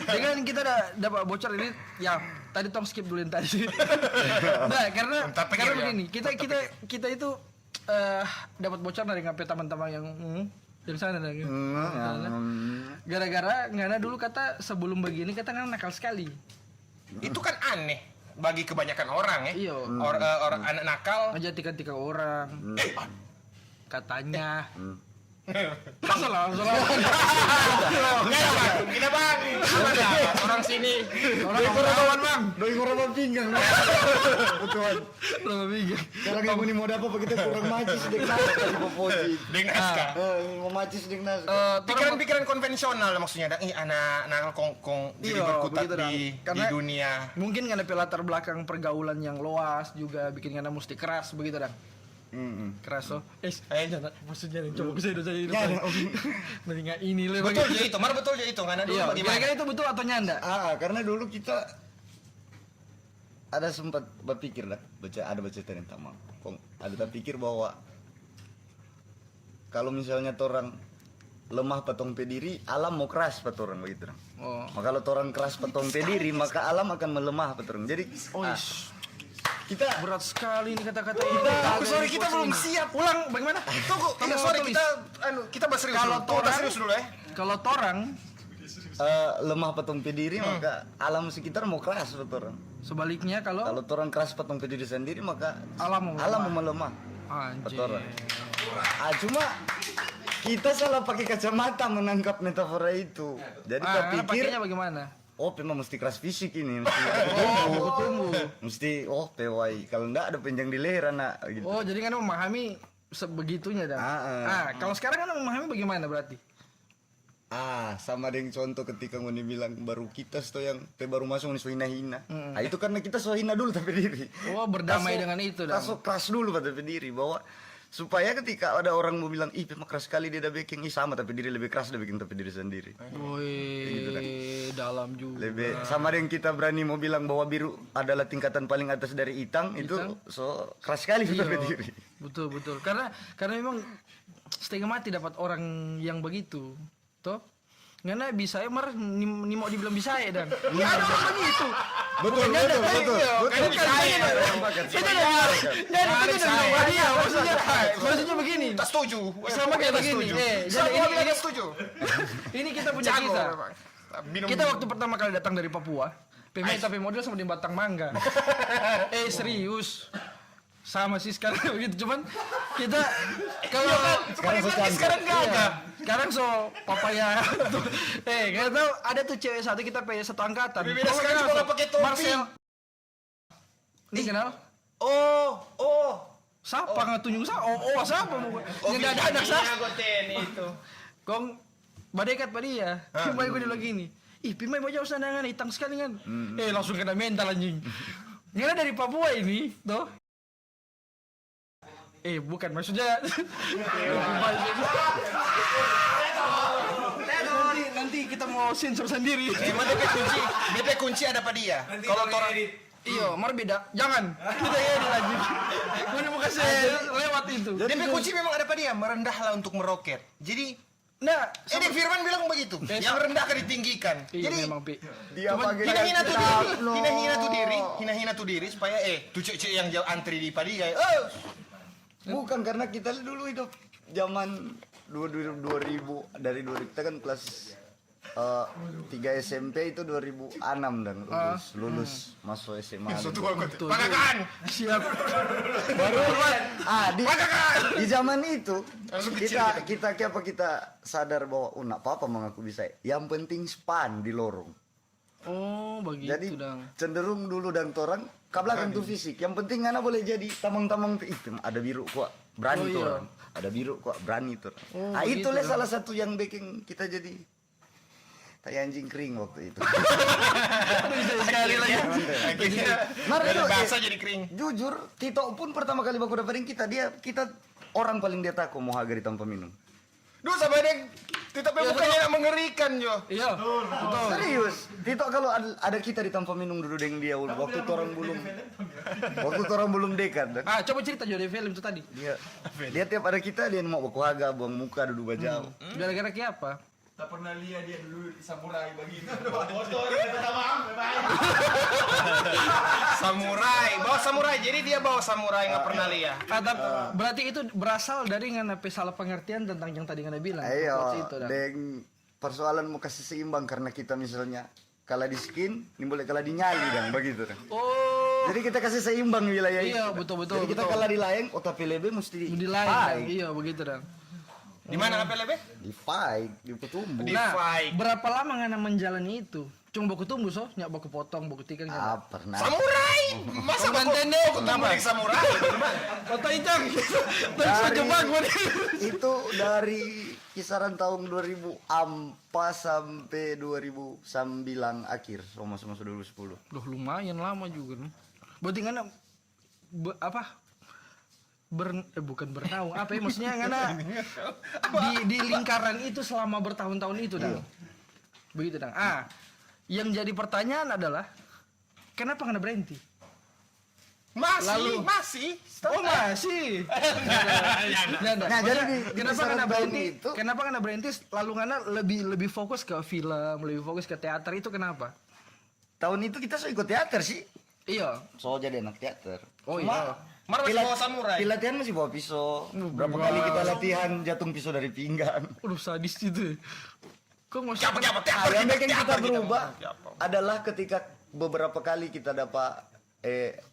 Speaker 1: Dengan kita dapat bocor ini ya tadi tong skip dulu yang tadi. Nah, karena begini, kita itu dapat bocor dari ngapain teman-teman yang sana dah. Gara-gara ngana dulu kata sebelum begini kata ngana nakal sekali.
Speaker 2: itu kan aneh bagi kebanyakan orang ya.
Speaker 1: Iya.
Speaker 2: Orang anak nakal.
Speaker 1: Ngajatik-ngatik orang. Katanya. Salah.
Speaker 2: Kita bang, orang sini,
Speaker 3: Doi korabawan bang, doi korabawan pinggang. Betul.
Speaker 1: Lama bingung.
Speaker 3: Sekarang yang ini mau dapat kita kurang macis dek naskah tadi popoji.
Speaker 2: dengan naskah.
Speaker 3: Mau macis dek naskah.
Speaker 2: Pikiran-pikiran konvensional maksudnya, anak nakal kongkong jadi
Speaker 1: Iya,
Speaker 2: berkutat
Speaker 1: begitu,
Speaker 2: di
Speaker 1: Dang. Karena
Speaker 2: dunia.
Speaker 1: mungkin karena latar belakang pergaulan yang luas juga bikin karena mesti keras begitu dan keras jangan maksudnya coba saya dosa ini nanti nggak ini lah
Speaker 2: Betul jadi itu, betul jadi itu, karena dulu
Speaker 1: iya
Speaker 2: bagaimana?
Speaker 1: kira-kira itu betul atau nyanda
Speaker 3: Karena dulu kita ada sempat berpikir lah, baca tentang Mang. Ada terpikir bahwa kalau misalnya orang lemah petong pediri, alam mau keras petorang begitu. Maka kalau orang keras petong pediri, maka alam akan melemah petorang. Jadi kita
Speaker 1: berat sekali ini kata-kata ini
Speaker 2: Sorry kita belum siap.
Speaker 1: ulang bagaimana
Speaker 2: Tunggu, sorry kita bahas serius
Speaker 1: Kalau
Speaker 2: dulu. Kita
Speaker 1: torang-
Speaker 2: serius dulu ya.
Speaker 1: kalau torang
Speaker 3: lemah petong pediri, maka alam sekitar mau keras petorang.
Speaker 1: sebaliknya kalau
Speaker 3: Kalau orang keras petong pediri sendiri, maka
Speaker 1: Alam mau
Speaker 3: mau melemah.
Speaker 1: anjir
Speaker 3: Petorang. Cuma kita salah pakai kacamata menangkap metafora itu. Jadi kita
Speaker 1: karena
Speaker 3: pikir,
Speaker 1: pakainya bagaimana
Speaker 3: memang mesti keras fisik ini, mesti
Speaker 1: tumbuh
Speaker 3: mesti PY. Kalau enggak ada penjang di leher anak gitu.
Speaker 1: jadi kan memahami sebegitunya dah kalau sekarang kan memahami bagaimana berarti
Speaker 3: Sama dengan contoh ketika ngoni bilang baru kita yang baru masuk nih so hina-hina. Itu karena kita so hina dulu tapi diri.
Speaker 1: berdamai dengan itu dah
Speaker 3: Kaso keras dulu pada diri bahwa supaya ketika ada orang mau bilang memang keras sekali dia udah baking, sama tapi diri lebih keras dia bikin tapi diri sendiri.
Speaker 1: Woi, dalam juga.
Speaker 3: Lebih sama dengan kita berani mau bilang bahwa biru adalah tingkatan paling atas dari itang. Itu so keras sekali
Speaker 1: Iya,
Speaker 3: tapi diri.
Speaker 1: betul. Karena memang setengah mati dapat orang yang begitu. Toh? Ngana bisa ya mar ni mau dibilang bisa ya dan. Ya zaman itu.
Speaker 3: Betul.
Speaker 1: Kan maksudnya begini.
Speaker 2: Tak setuju.
Speaker 1: Sama kayak begini.
Speaker 2: Jadi ini setuju.
Speaker 1: Ini kita punya kisah. Kita waktu pertama kali datang dari Papua, pemain tapi model sama di Batang Mangga. Serius. Sama sih sekarang begitu, cuman kita kalau
Speaker 2: sekarang enggak ada.
Speaker 1: Sekarang so papaya. Nggak tahu ada tuh cewek satu kita punya satu angkatan.
Speaker 2: Beda sekarang cuma nggak pakai topi.
Speaker 1: Marcel. Ini kenal?
Speaker 2: Oh.
Speaker 1: Siapa nggak tunjuk siapa? Siapa mau? Yang ada anak siapa?
Speaker 2: itu.
Speaker 1: Kong badekat pada dia. Pimai gue lagi ini. Ih, Pimai mau jauh sana kan hitam sekali kan. Langsung kena mental anjing. Nggak dari Papua ini, tuh. Bukan maksudnya. Nanti kita mau sensor sendiri.
Speaker 2: Emang DP kunci ada pada dia. Kalau orang
Speaker 1: Iya, mar beda. Jangan. Kita edit lagi. Gue mau kasih lewat itu.
Speaker 2: DP kunci memang ada pada dia, merendahlah untuk meroket. Jadi ini Firman bilang begitu. Yang rendah akan ditinggikan. Jadi
Speaker 1: memang Pi.
Speaker 3: Dia panggil
Speaker 2: hina-hina tuh diri supaya tuh cek yang jauh antri di Padia.
Speaker 3: Bukan karena kita dulu hidup zaman 2000 dari 2000 kita kan kelas 3 SMP itu 2006 dan lulus masuk SMA.
Speaker 2: Pakakan.
Speaker 1: Siap.
Speaker 3: Baru di zaman itu kita sadar bahwa nak apa mengaku bisa. Yang penting span di lorong.
Speaker 1: Oh, begitu.
Speaker 3: Jadi
Speaker 1: dong.
Speaker 3: cenderung dulu dan torang kablakan tuh fisik. Yang penting anak boleh jadi tamang-tamang itu. Ada biru kok berani tuh orang. Ada biru kok berani tuh. Itulah salah satu yang bikin kita jadi kayak anjing kering waktu itu.
Speaker 2: Sekali lagi. Dari bahasa jadi kering.
Speaker 3: Jujur, Tito pun pertama kali baku dapetin kita orang paling dia takut mau hagar di tanpa minum.
Speaker 2: Duh, sampai dia tetapnya bukannya mengerikan Jo.
Speaker 1: Iya, betul.
Speaker 3: Serius, Tito kalau ada kita di tanpa minum dulu dengan dia waktu orang belum dekat.
Speaker 1: Coba cerita Jo di film itu tadi.
Speaker 3: Dia tiap ada kita dia mau baku haga, buang muka, duduk bajau.
Speaker 1: Gara-gara kayak apa?
Speaker 4: Tak pernah lihat dia dulu di samurai begitu. Motor pertama,
Speaker 2: samurai, bawa samurai. Jadi dia bawa samurai nggak pernah lihat.
Speaker 1: Berarti itu berasal dari ngana salah pengertian tentang yang tadi ngana bilang.
Speaker 3: Ayo, deng persoalan mau kasih seimbang karena kita misalnya kalah di skin, ini boleh kalah di nyali dan begitu. Jadi kita kasih seimbang wilayah itu.
Speaker 1: Iya, betul.
Speaker 3: Jadi kita kalah di layang, tapi lebih mesti
Speaker 1: di layang. Iya, begitu dan.
Speaker 2: Di mana APLB?
Speaker 3: Di fight, di Kutumbu.
Speaker 1: Berapa lama ngana menjalani itu? Cuma baku tumbuh nyak baku potong, baku tikar
Speaker 3: pernah.
Speaker 2: Samurai. Masa baku tumbuh di samurai?
Speaker 1: Foto hitam. Terus jebak
Speaker 3: Itu dari kisaran tahun 2004 sampai 2009 akhir, sama-sama 2010.
Speaker 1: Loh, lumayan lama juga nih. Berarti ngana bukan bernaung apa ya maksudnya ngana di lingkaran itu selama bertahun-tahun itu dah. Begitu dah. Yang jadi pertanyaan adalah kenapa ngana berhenti?
Speaker 2: Masih.
Speaker 1: Masih. Nah, jadi kenapa ngana berhenti? Kenapa ngana berhenti lalu ngana lebih fokus ke film, lebih fokus ke teater itu kenapa?
Speaker 3: Tahun itu kita ikut teater sih.
Speaker 1: Iya.
Speaker 3: So jadi anak teater.
Speaker 1: Oh iya.
Speaker 2: Mar masih bawa samurai.
Speaker 3: Di latihan masih bawa pisau. Berapa kali kita latihan jatuh pisau dari pinggang.
Speaker 1: Sadis itu. Kok masih
Speaker 3: yang bikin kita berubah adalah ketika beberapa kali kita dapat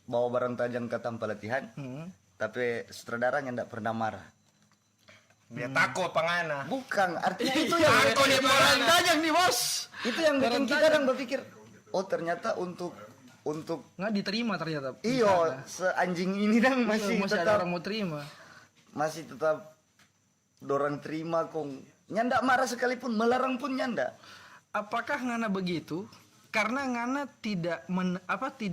Speaker 3: bawa barang tajam ke tanpa latihan. Tapi sutradaranya tidak pernah marah.
Speaker 2: Dia takut pangana.
Speaker 3: Bukan, artinya itu yang
Speaker 1: dia barang tajam nih, Bos.
Speaker 3: Itu yang bikin kita kadang berpikir, oh ternyata untuk
Speaker 1: nggak diterima ternyata.
Speaker 3: Iyo, seanjing ini dan masih
Speaker 1: ada
Speaker 3: tetap
Speaker 1: orang mau terima.
Speaker 3: Masih tetap dorang terima kong. Nyanda marah sekalipun, melarang pun nyanda.
Speaker 1: Apakah ngana begitu? Karena ngana tidak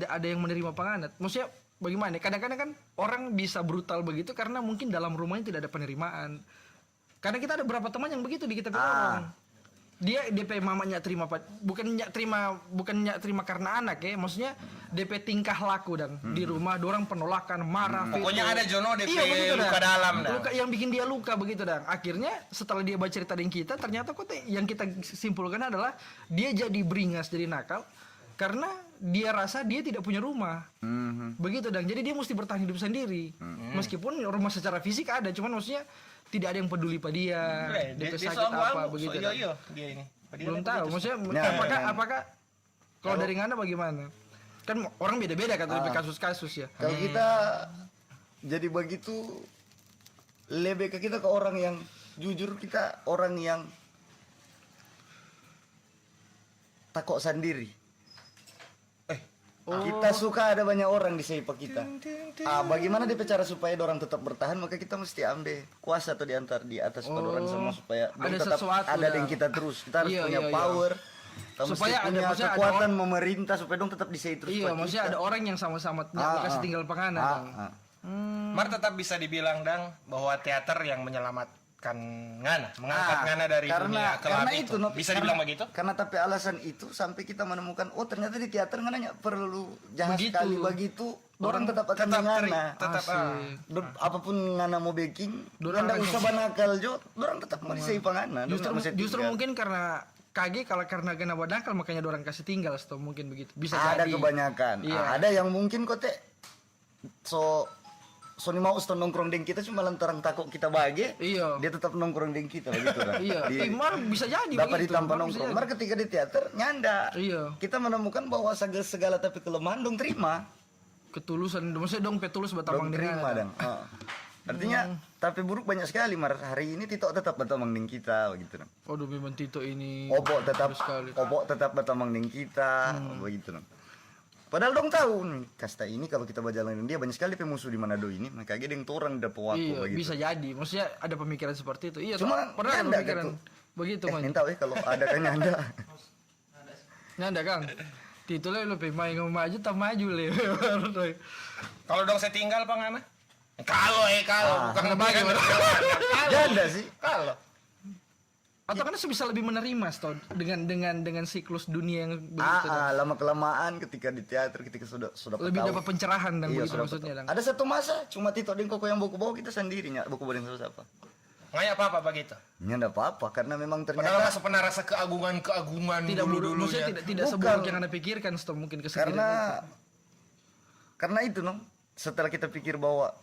Speaker 1: ada yang menerima panganat. Maksudnya bagaimana? Kadang-kadang kan orang bisa brutal begitu karena mungkin dalam rumahnya tidak ada penerimaan. Karena kita ada beberapa teman yang begitu di kita orang. dia DP mamanya terima bukan terima karena anak ya, maksudnya DP tingkah laku dan di rumah dorang penolakan, marah, veto.
Speaker 2: Pokoknya ada Jono DP luka
Speaker 1: Dan.
Speaker 2: dalam dah.
Speaker 1: Luka yang bikin dia luka begitu dan akhirnya setelah dia baca cerita dengan kita ternyata yang kita simpulkan adalah dia jadi beringas, jadi nakal karena dia rasa dia tidak punya rumah. Begitu dan jadi dia mesti bertahan hidup sendiri. Meskipun rumah secara fisik ada, cuman maksudnya tidak ada yang peduli pada dia. Dia sakit apa begitu.
Speaker 2: Iya, dia ini.
Speaker 1: Belum tahu maksudnya apakah kalau dari Ngana bagaimana? Kan orang beda-beda kan lebih kasus-kasus ya.
Speaker 3: Kalau kita jadi begitu, lebih ke kita ke orang yang jujur, kita orang yang takut sendiri. Kita suka ada banyak orang di sekitar kita. Bagaimana dia cara supaya orang tetap bertahan? Maka kita mesti ambil kuasa atau diantar di atas pada orang semua supaya
Speaker 1: ada
Speaker 3: tetap
Speaker 1: sesuatu
Speaker 3: ada yang kita terus. Kita harus punya power. Kita
Speaker 1: supaya
Speaker 3: mesti punya kekuatan memerintah supaya dong tetap di sini terus.
Speaker 1: Iya, maksudnya ada orang yang sama-sama kasih tinggal pangana.
Speaker 2: Mar tetap bisa dibilang dang bahwa teater yang menyelamatkan Ngana, mengangkat Ngana dari dunia kelam itu. Bisa dibilang begitu?
Speaker 3: Karena tapi alasan itu sampai kita menemukan ternyata di teater Ngana nggak perlu jahat sekali begitu. Orang tetap akan Ngana. Apapun Ngana mau baking, Ngana usah banakal jo, orang tetap masih pangana.
Speaker 1: Justru mungkin karena karena kena badakal makanya orang kasih tinggal atau mungkin begitu. Bisa
Speaker 3: ada
Speaker 1: jadi.
Speaker 3: Kebanyakan. Ada yang mungkin So ni mau nongkrong dengan kita cuma lantaran takut kita bahagia.
Speaker 1: Iya.
Speaker 3: Dia tetap nongkrong dengan kita begitu kan.
Speaker 1: Iya. Mar bisa jadi
Speaker 3: dapat
Speaker 1: begitu.
Speaker 3: Ditampa nongkrong. Mar ketika di teater nyanda.
Speaker 1: Iya.
Speaker 3: Kita menemukan bahwa segala tapi kelemahan dong terima.
Speaker 1: Ketulusan, maksudnya dong petulus bertamang dengan.
Speaker 3: Terima dong. Artinya tapi buruk banyak sekali. Mar hari ini Tito tetap bertamang dengan kita begitu dong.
Speaker 1: Waduh memang Tito ini.
Speaker 3: Opo tetap bertamang dengan kita begitu dong. Padahal dong tahu nih, kasta ini kalau kita berjalan dengan dia banyak sekali pemusuh di Manado ini, makanya dia yang orang dapat waktu begitu.
Speaker 1: Bisa jadi, maksudnya ada pemikiran seperti itu. Iya,
Speaker 3: cuma
Speaker 1: pernah ada pemikiran
Speaker 3: gitu.
Speaker 1: Begitu kan.
Speaker 3: Minta kalau ada kan nyanda.
Speaker 1: Nyanda Kang. Tito le lebih main maju tak maju le.
Speaker 2: Kalau dong saya tinggal Ngana? Kalau bukan
Speaker 1: bagi.
Speaker 3: Janda sih.
Speaker 2: Kalau
Speaker 1: atau karena bisa lebih menerima dengan siklus dunia yang begitu.
Speaker 3: Lama kelamaan ketika di teater ketika sudah
Speaker 1: lebih dapat pencerahan dan begitu maksudnya.
Speaker 3: Ada satu masa cuma Tito dan Koko yang bawa kita sendirinya, bawa dengan siapa?
Speaker 2: Nggak apa-apa begitu.
Speaker 3: Enggak apa-apa karena memang ternyata
Speaker 2: padahal masih pernah rasa keagungan
Speaker 1: tidak
Speaker 2: dulu-dulunya.
Speaker 1: Maksudnya tidak seburuk yang Anda pikirkan mungkin
Speaker 3: kesendirian. Karena itu setelah kita pikir bahwa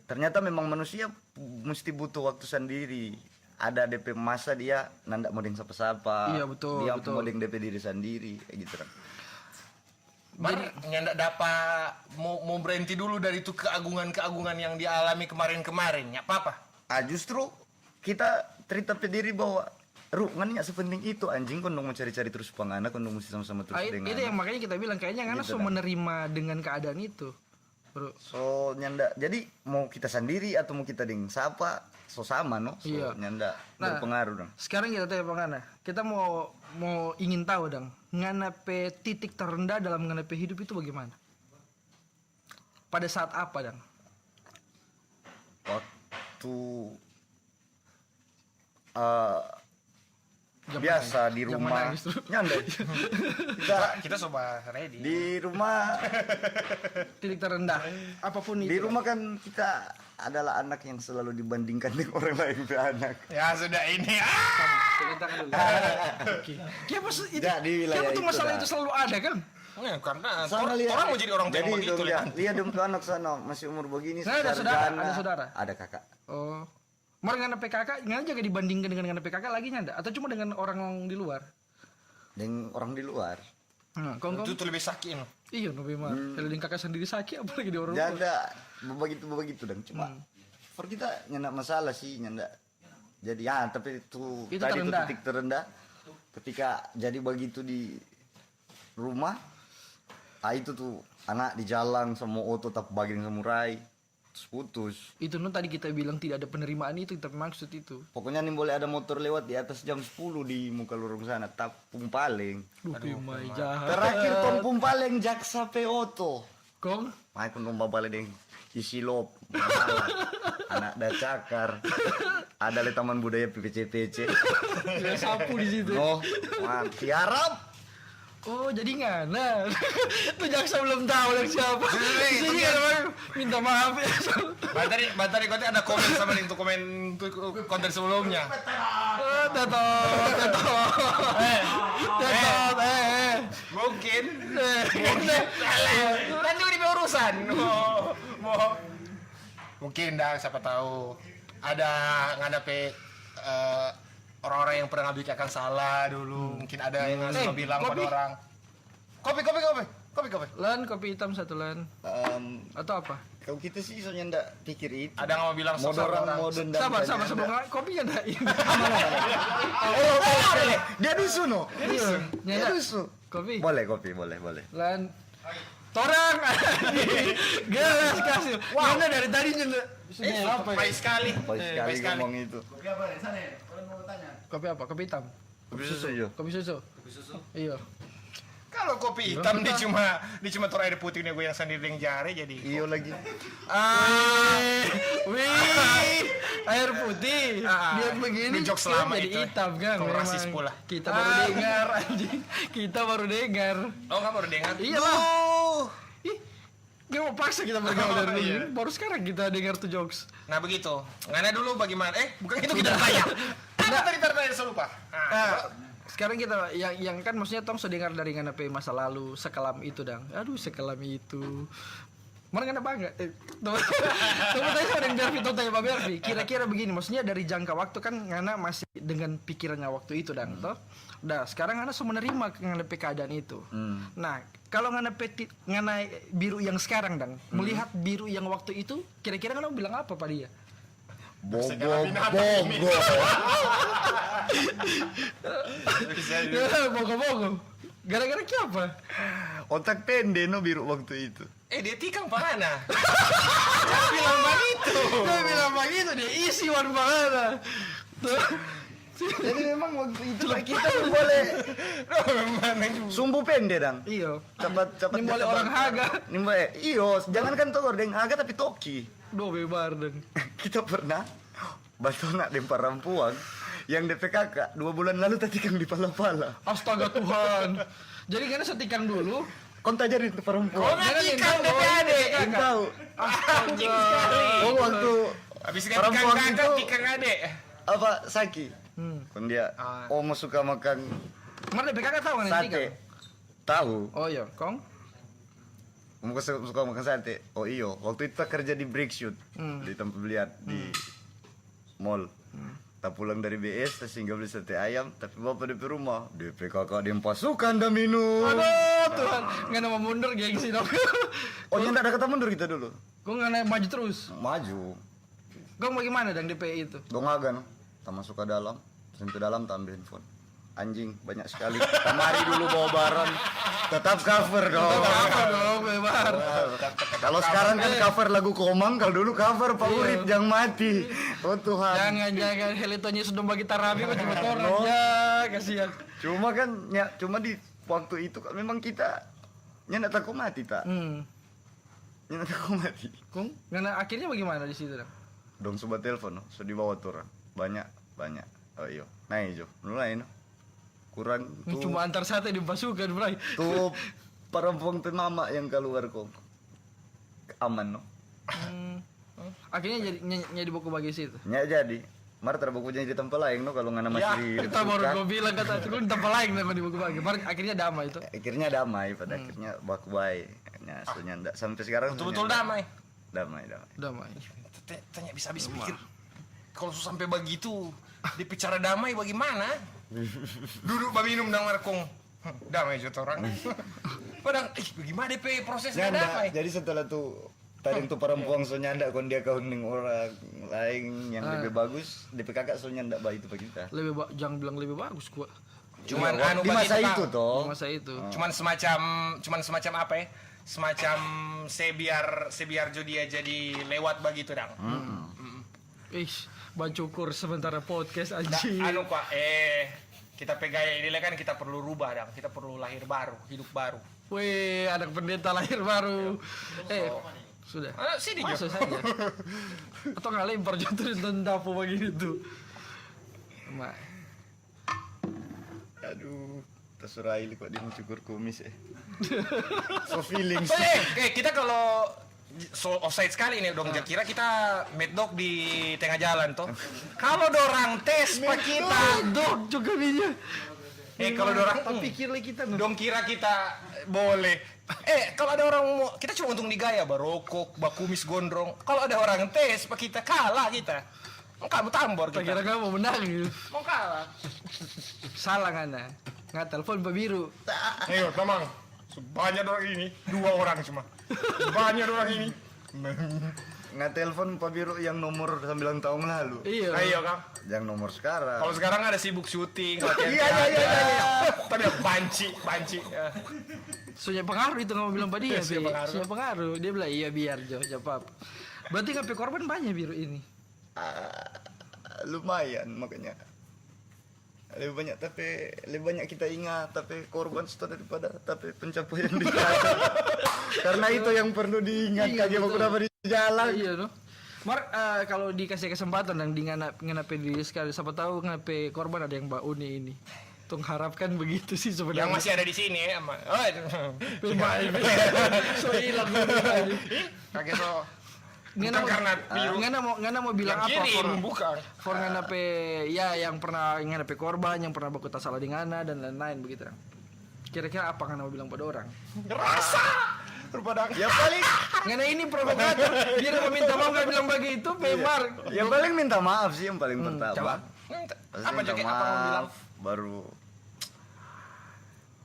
Speaker 3: ternyata memang manusia mesti butuh waktu sendiri. Ada DP masa dia nandak mau dengan siapa-siapa.
Speaker 1: Iya betul.
Speaker 3: Dia mau dengan DP diri sendiri kayak gitu kan.
Speaker 2: Jadi nyandak dapat mau berhenti dulu dari itu keagungan yang dialami kemarin-kemarin. Ya apa-apa.
Speaker 3: Justru kita cerita diri bahwa nggak sepenting itu anjing kon mau cari-cari terus pangana kon mesti sama-sama terus dengan.
Speaker 1: Itu yang makanya kita bilang kayaknya Ngana gitu, menerima dengan keadaan itu. Bro.
Speaker 3: So nyanda jadi mau kita sendiri atau mau kita dengan siapa sama nyanda berpengaruh dong.
Speaker 1: Sekarang kita tanya Ngana, kita mau ingin tahu dong Ngana pe titik terendah dalam Ngana pe hidup itu bagaimana? Pada saat apa dong?
Speaker 3: Waktu biasa di rumah nyanda
Speaker 2: kita coba ready
Speaker 3: di rumah
Speaker 1: titik terendah apapun itu
Speaker 3: di rumah kan kita adalah anak yang selalu dibandingkan dengan orang lain ke anak
Speaker 2: ya sudah ini
Speaker 1: kenapa tuh masalah itu selalu ada kan
Speaker 2: karena orang mau jadi orang tua begitu
Speaker 3: lihat dong anak sana masih umur begini
Speaker 1: ada saudara
Speaker 3: ada kakak.
Speaker 1: Mau dengan PKK, Ngana jaga dibandingkan dengan PKK lagi nyanda atau cuma dengan orang di luar?
Speaker 3: Dengan orang di luar.
Speaker 2: Itu tuh lebih sakit no.
Speaker 1: Iya, lebih mah. Kalau dengan kakak sendiri sakit apalagi di orang luar.
Speaker 3: Nyanda begitu dan cuma for kita nyanda masalah sih nyanda. Jadi tapi itu tadi itu titik terendah ketika jadi begitu di rumah. Itu tuh anak di jalan sama otot tak bagian samurai. Putus.
Speaker 1: Itu tadi kita bilang tidak ada penerimaan itu kita maksud itu.
Speaker 3: Pokoknya nih boleh ada motor lewat di atas jam 10 di muka lorong sana tapung paling. Terakhir tumpung paling jaksa peoto.
Speaker 1: Kong?
Speaker 3: Mai pun lomba balik deng isi lop. Anak dah cakar. ada le taman budaya PPC.
Speaker 1: Dia sapu di situ.
Speaker 3: Oh, man, tiarap.
Speaker 1: Oh, jadi ngana. Tuh jaksa belum tahu yang siapa. Di sini kan minta maaf ya.
Speaker 2: Batari konten ada komen sama itu komen untuk konten sebelumnya.
Speaker 1: Tetot.
Speaker 2: Mungkin. Kan juga di urusan. Mungkin dah siapa tahu ada ngadape orang-orang yang pernah ngambil akan salah dulu. Mungkin ada yang suka bilang pada
Speaker 1: kopi.
Speaker 2: orang. Kopi.
Speaker 1: Lan, kopi hitam satu lan. Atau apa?
Speaker 3: Kalau kita sih soalnya ndak pikir itu.
Speaker 2: Ada yang mau bilang
Speaker 3: Modern
Speaker 2: orang.
Speaker 3: modern dan
Speaker 1: Sabar
Speaker 3: banyak
Speaker 1: sebelum
Speaker 3: ada.
Speaker 1: kopinya enggak ini.
Speaker 3: Dia dusu no. Dia
Speaker 1: Nyanda.
Speaker 3: dusu.
Speaker 1: Kopi.
Speaker 3: Boleh kopi, boleh.
Speaker 1: Lan. Torang. Gelas kasih. Nyanda dari tadi nyanda. Apa ya?
Speaker 2: Baik sekali.
Speaker 3: Baik sekali ngomong itu.
Speaker 4: Oke, apa di sana? Orang mau tanya.
Speaker 1: Kopi apa? Kopi hitam.
Speaker 3: Kopi susu yo.
Speaker 1: Kopi susu. Iya.
Speaker 2: Kalau kopi hitam dia cuma tur air putih nih gue yang sendiri yang jari jadi.
Speaker 3: Iyo lagi.
Speaker 1: Wih, air putih. Dia begini.
Speaker 2: Ini jok selama
Speaker 1: jadi
Speaker 2: itu.
Speaker 1: hitam kan.
Speaker 2: Kau
Speaker 1: memang.
Speaker 2: rasis pula.
Speaker 1: Kita baru dengar anjing. Kita baru dengar.
Speaker 2: Oh nggak baru dengar?
Speaker 1: Iya lah. Ih, gak mau paksa kita bergaul dari dulu. Baru sekarang kita dengar tuh jokes.
Speaker 2: Nah begitu. Ngana dulu bagaimana? Bukan itu kita tanya. Apa tadi tanya saya lupa.
Speaker 1: Sekarang kita yang kan maksudnya tong sedengar dari nganape masa lalu sekelam itu dang. Aduh sekelam itu. Mana ngana bangga? Coba tanya sama yang Berfi, tanya Pak Berfi. Kira-kira begini, maksudnya dari jangka waktu kan ngana masih dengan pikirannya waktu itu dang, toh. Dah sekarang ngana sudah menerima nganape keadaan itu. Nah kalau ngana biru yang sekarang dang, melihat biru yang waktu itu, kira-kira ngana bilang apa Pak dia?
Speaker 3: Bogo.
Speaker 1: Bogo. Gara-gara apa?
Speaker 3: Otak pendek no biru waktu itu.
Speaker 2: Dia tikang pangana. Bilang begitu.
Speaker 1: Dia bilang begitu, dia isi wan bangana.
Speaker 3: Jadi memang waktu itu kita boleh sumbu pendek dang.
Speaker 1: Iyo.
Speaker 3: Cepat
Speaker 1: Ini boleh orang haga.
Speaker 3: Iyo, jangankan togor deng haga tapi toki.
Speaker 1: Do bebar deng.
Speaker 3: Kita pernah bantu nak dem perempuan yang DPKK 2 bulan lalu tadi kang di pala-pala.
Speaker 1: Astaga Tuhan. Jadi kan setikang dulu.
Speaker 3: Kon tajarin tuh perempuan.
Speaker 1: Jangan
Speaker 2: tikang
Speaker 1: yang tahu,
Speaker 2: DPAD.
Speaker 3: Yang tahu.
Speaker 2: Anjing sekali.
Speaker 3: Oh waktu
Speaker 2: Habis kan tikang
Speaker 3: perempuan
Speaker 2: kakak,
Speaker 3: itu
Speaker 2: tikang adek.
Speaker 3: apa Saki. Kon dia mau suka makan
Speaker 1: Mana BKK tahu kan
Speaker 3: sate.
Speaker 1: tikang?
Speaker 3: Tahu.
Speaker 1: Oh iya, Kong.
Speaker 3: Kamu suka makan sate? Oh iyo, waktu itu kita kerja di break shoot di tempat lihat di mall. Kita pulang dari BS, kita singgah beli sate ayam, tapi bapak DP rumah, DP kakak dia pasukan dah minum.
Speaker 1: Aduh Tuhan, nggak mau mundur gengsi dong.
Speaker 3: Oh nyanda ada kata mundur kita dulu.
Speaker 1: Gue nggak maju terus.
Speaker 3: Maju,
Speaker 1: Gue bagaimana dong DPI itu?
Speaker 3: dongagan, kita masuk ke dalam, sampai dalam tak ambil handphone. Anjing banyak sekali. Kamari dulu bawa barang, tetap cover dong.
Speaker 1: Apa dong, bebar.
Speaker 3: Kalau sekarang kan cover lagu Komang, kalau dulu cover Pak Urip Jangan Mati. Oh Tuhan.
Speaker 1: Jangan helitonya sudah bagi tarabi kok cuma orang. Ya, kasihan.
Speaker 3: Cuma kan cuma di waktu itu kan memang kita nyak takut mati tak. Nyak takut mati.
Speaker 1: Kong, karena akhirnya bagaimana di situ dong?
Speaker 3: Dong coba telepon, so dibawa tuh orang. Banyak. Oh iyo, naik jo, mulai no. Kurang tuh.
Speaker 1: Cuma antar sate di pasukan, bray.
Speaker 3: Tuh perempuan mama yang keluar kok. Aman no.
Speaker 1: Akhirnya jadi buku bagi situ.
Speaker 3: Nyak jadi. Mar terbukunya di tempat lain no kalau nggak masih di
Speaker 1: Kita baru gue bilang kata itu di tempat lain nama di buku bagi. Akhirnya damai itu.
Speaker 3: akhirnya damai pada akhirnya baku baik. Soalnya enggak sampai sekarang
Speaker 2: Betul-betul damai.
Speaker 3: Damai.
Speaker 1: Damai.
Speaker 2: Tanya bisa habis pikir. Kalau sampai begitu, dibicara damai bagaimana? Duduk minum dan markong. Damai aja orang. Padahal, bagaimana DP prosesnya damai?
Speaker 3: Jadi setelah tuh tadi tuh perempuan soalnya ndak kon dia kauning orang lain yang lebih bagus, DP kakak soalnya ndak baik itu bagi kita.
Speaker 1: Jangan bilang lebih bagus gua.
Speaker 2: Cuman
Speaker 3: Iya, di masa
Speaker 2: begitu,
Speaker 3: itu
Speaker 2: Kak.
Speaker 3: toh.
Speaker 1: Di masa itu.
Speaker 2: Cuman semacam apa ya? Semacam sebiar dia jadi lewat begitu dang.
Speaker 1: Bacukur sementara podcast anjing.
Speaker 2: Pak, kita pegaya ini kan kita perlu rubah dang. Kita perlu lahir baru, hidup baru.
Speaker 1: Wih, anak pendeta lahir baru. Sudah.
Speaker 2: Sini
Speaker 1: Masuk
Speaker 2: Jo.
Speaker 1: saja. Atau nggak lempar jatuh di dapu begini tuh. Ma.
Speaker 3: Aduh, terserah ini kok dia mau cukur kumis ya. So feelings.
Speaker 2: Kita kalau offside sekali ini dong, kira kita mad dog di tengah jalan toh. Kalau dorang tes pak kita,
Speaker 1: Dok juga dia.
Speaker 2: kalau dorang
Speaker 1: tapi pikir lagi kita.
Speaker 2: dong kira kita boleh. Kalau ada orang mau, kita cuma untung di gaya, barokok, bakumis gondrong. Kalau ada orang tes pak kita kalah kita. Mau kamu tambor
Speaker 1: Tak kira
Speaker 2: kita.
Speaker 1: kamu mau menang gitu.
Speaker 2: Mau kalah.
Speaker 1: Salah ngana. Nggak telepon Pak Biru.
Speaker 2: Ayo, tamang. Banyak orang ini, 2 orang cuma. Banyak orang ini.
Speaker 3: Nggak telepon Pak Biru yang nomor 9 tahun lalu.
Speaker 1: Iya.
Speaker 2: Ayo, Kang.
Speaker 3: Yang nomor sekarang.
Speaker 2: Kalau sekarang ada sibuk syuting, latihan
Speaker 3: Iya.
Speaker 2: teater. Tadi banci. Ya.
Speaker 1: Soalnya pengaruh itu nggak mau bilang Pak dia.
Speaker 2: Soalnya pengaruh.
Speaker 1: Soalnya pengaruh. Dia bilang iya biar Jo, jawab. Berarti ngapain korban banyak Biru ini.
Speaker 3: Lumayan makanya. Lebih banyak kita ingat tapi korban sudah daripada tapi pencapaian di jalan. Karena itu yang perlu diingat
Speaker 1: Iya,
Speaker 3: kayak
Speaker 1: betul.
Speaker 3: mau di jalan.
Speaker 1: Iya no. Mar, kalau dikasih kesempatan yang di nganape diri sekali, siapa tahu ngape korban ada yang Mbak Uni ini. Tung harapkan begitu sih sebenarnya.
Speaker 2: Yang masih ada di sini ya, Mak. Oh,
Speaker 1: Pemain. So hilang.
Speaker 2: kaget so.
Speaker 1: Ngana
Speaker 2: Bukan karena Biru.
Speaker 1: ngana mau bilang
Speaker 2: Yang
Speaker 1: apa?
Speaker 2: kirim, bukan.
Speaker 1: For nganape ya yang pernah nganape korban, yang pernah baku salah di ngana dan lain-lain begitu. Kira-kira apa ngana mau bilang pada orang?
Speaker 2: Ngerasa. Rupa
Speaker 3: Ya paling
Speaker 1: Ngana ini provokator. Dia udah meminta maaf nggak bilang begitu, Pemar.
Speaker 3: ya paling minta maaf sih yang paling pertama.
Speaker 1: coba.
Speaker 3: Pasti
Speaker 2: Apa
Speaker 3: minta
Speaker 2: Joki? Apa mau bilang?
Speaker 3: baru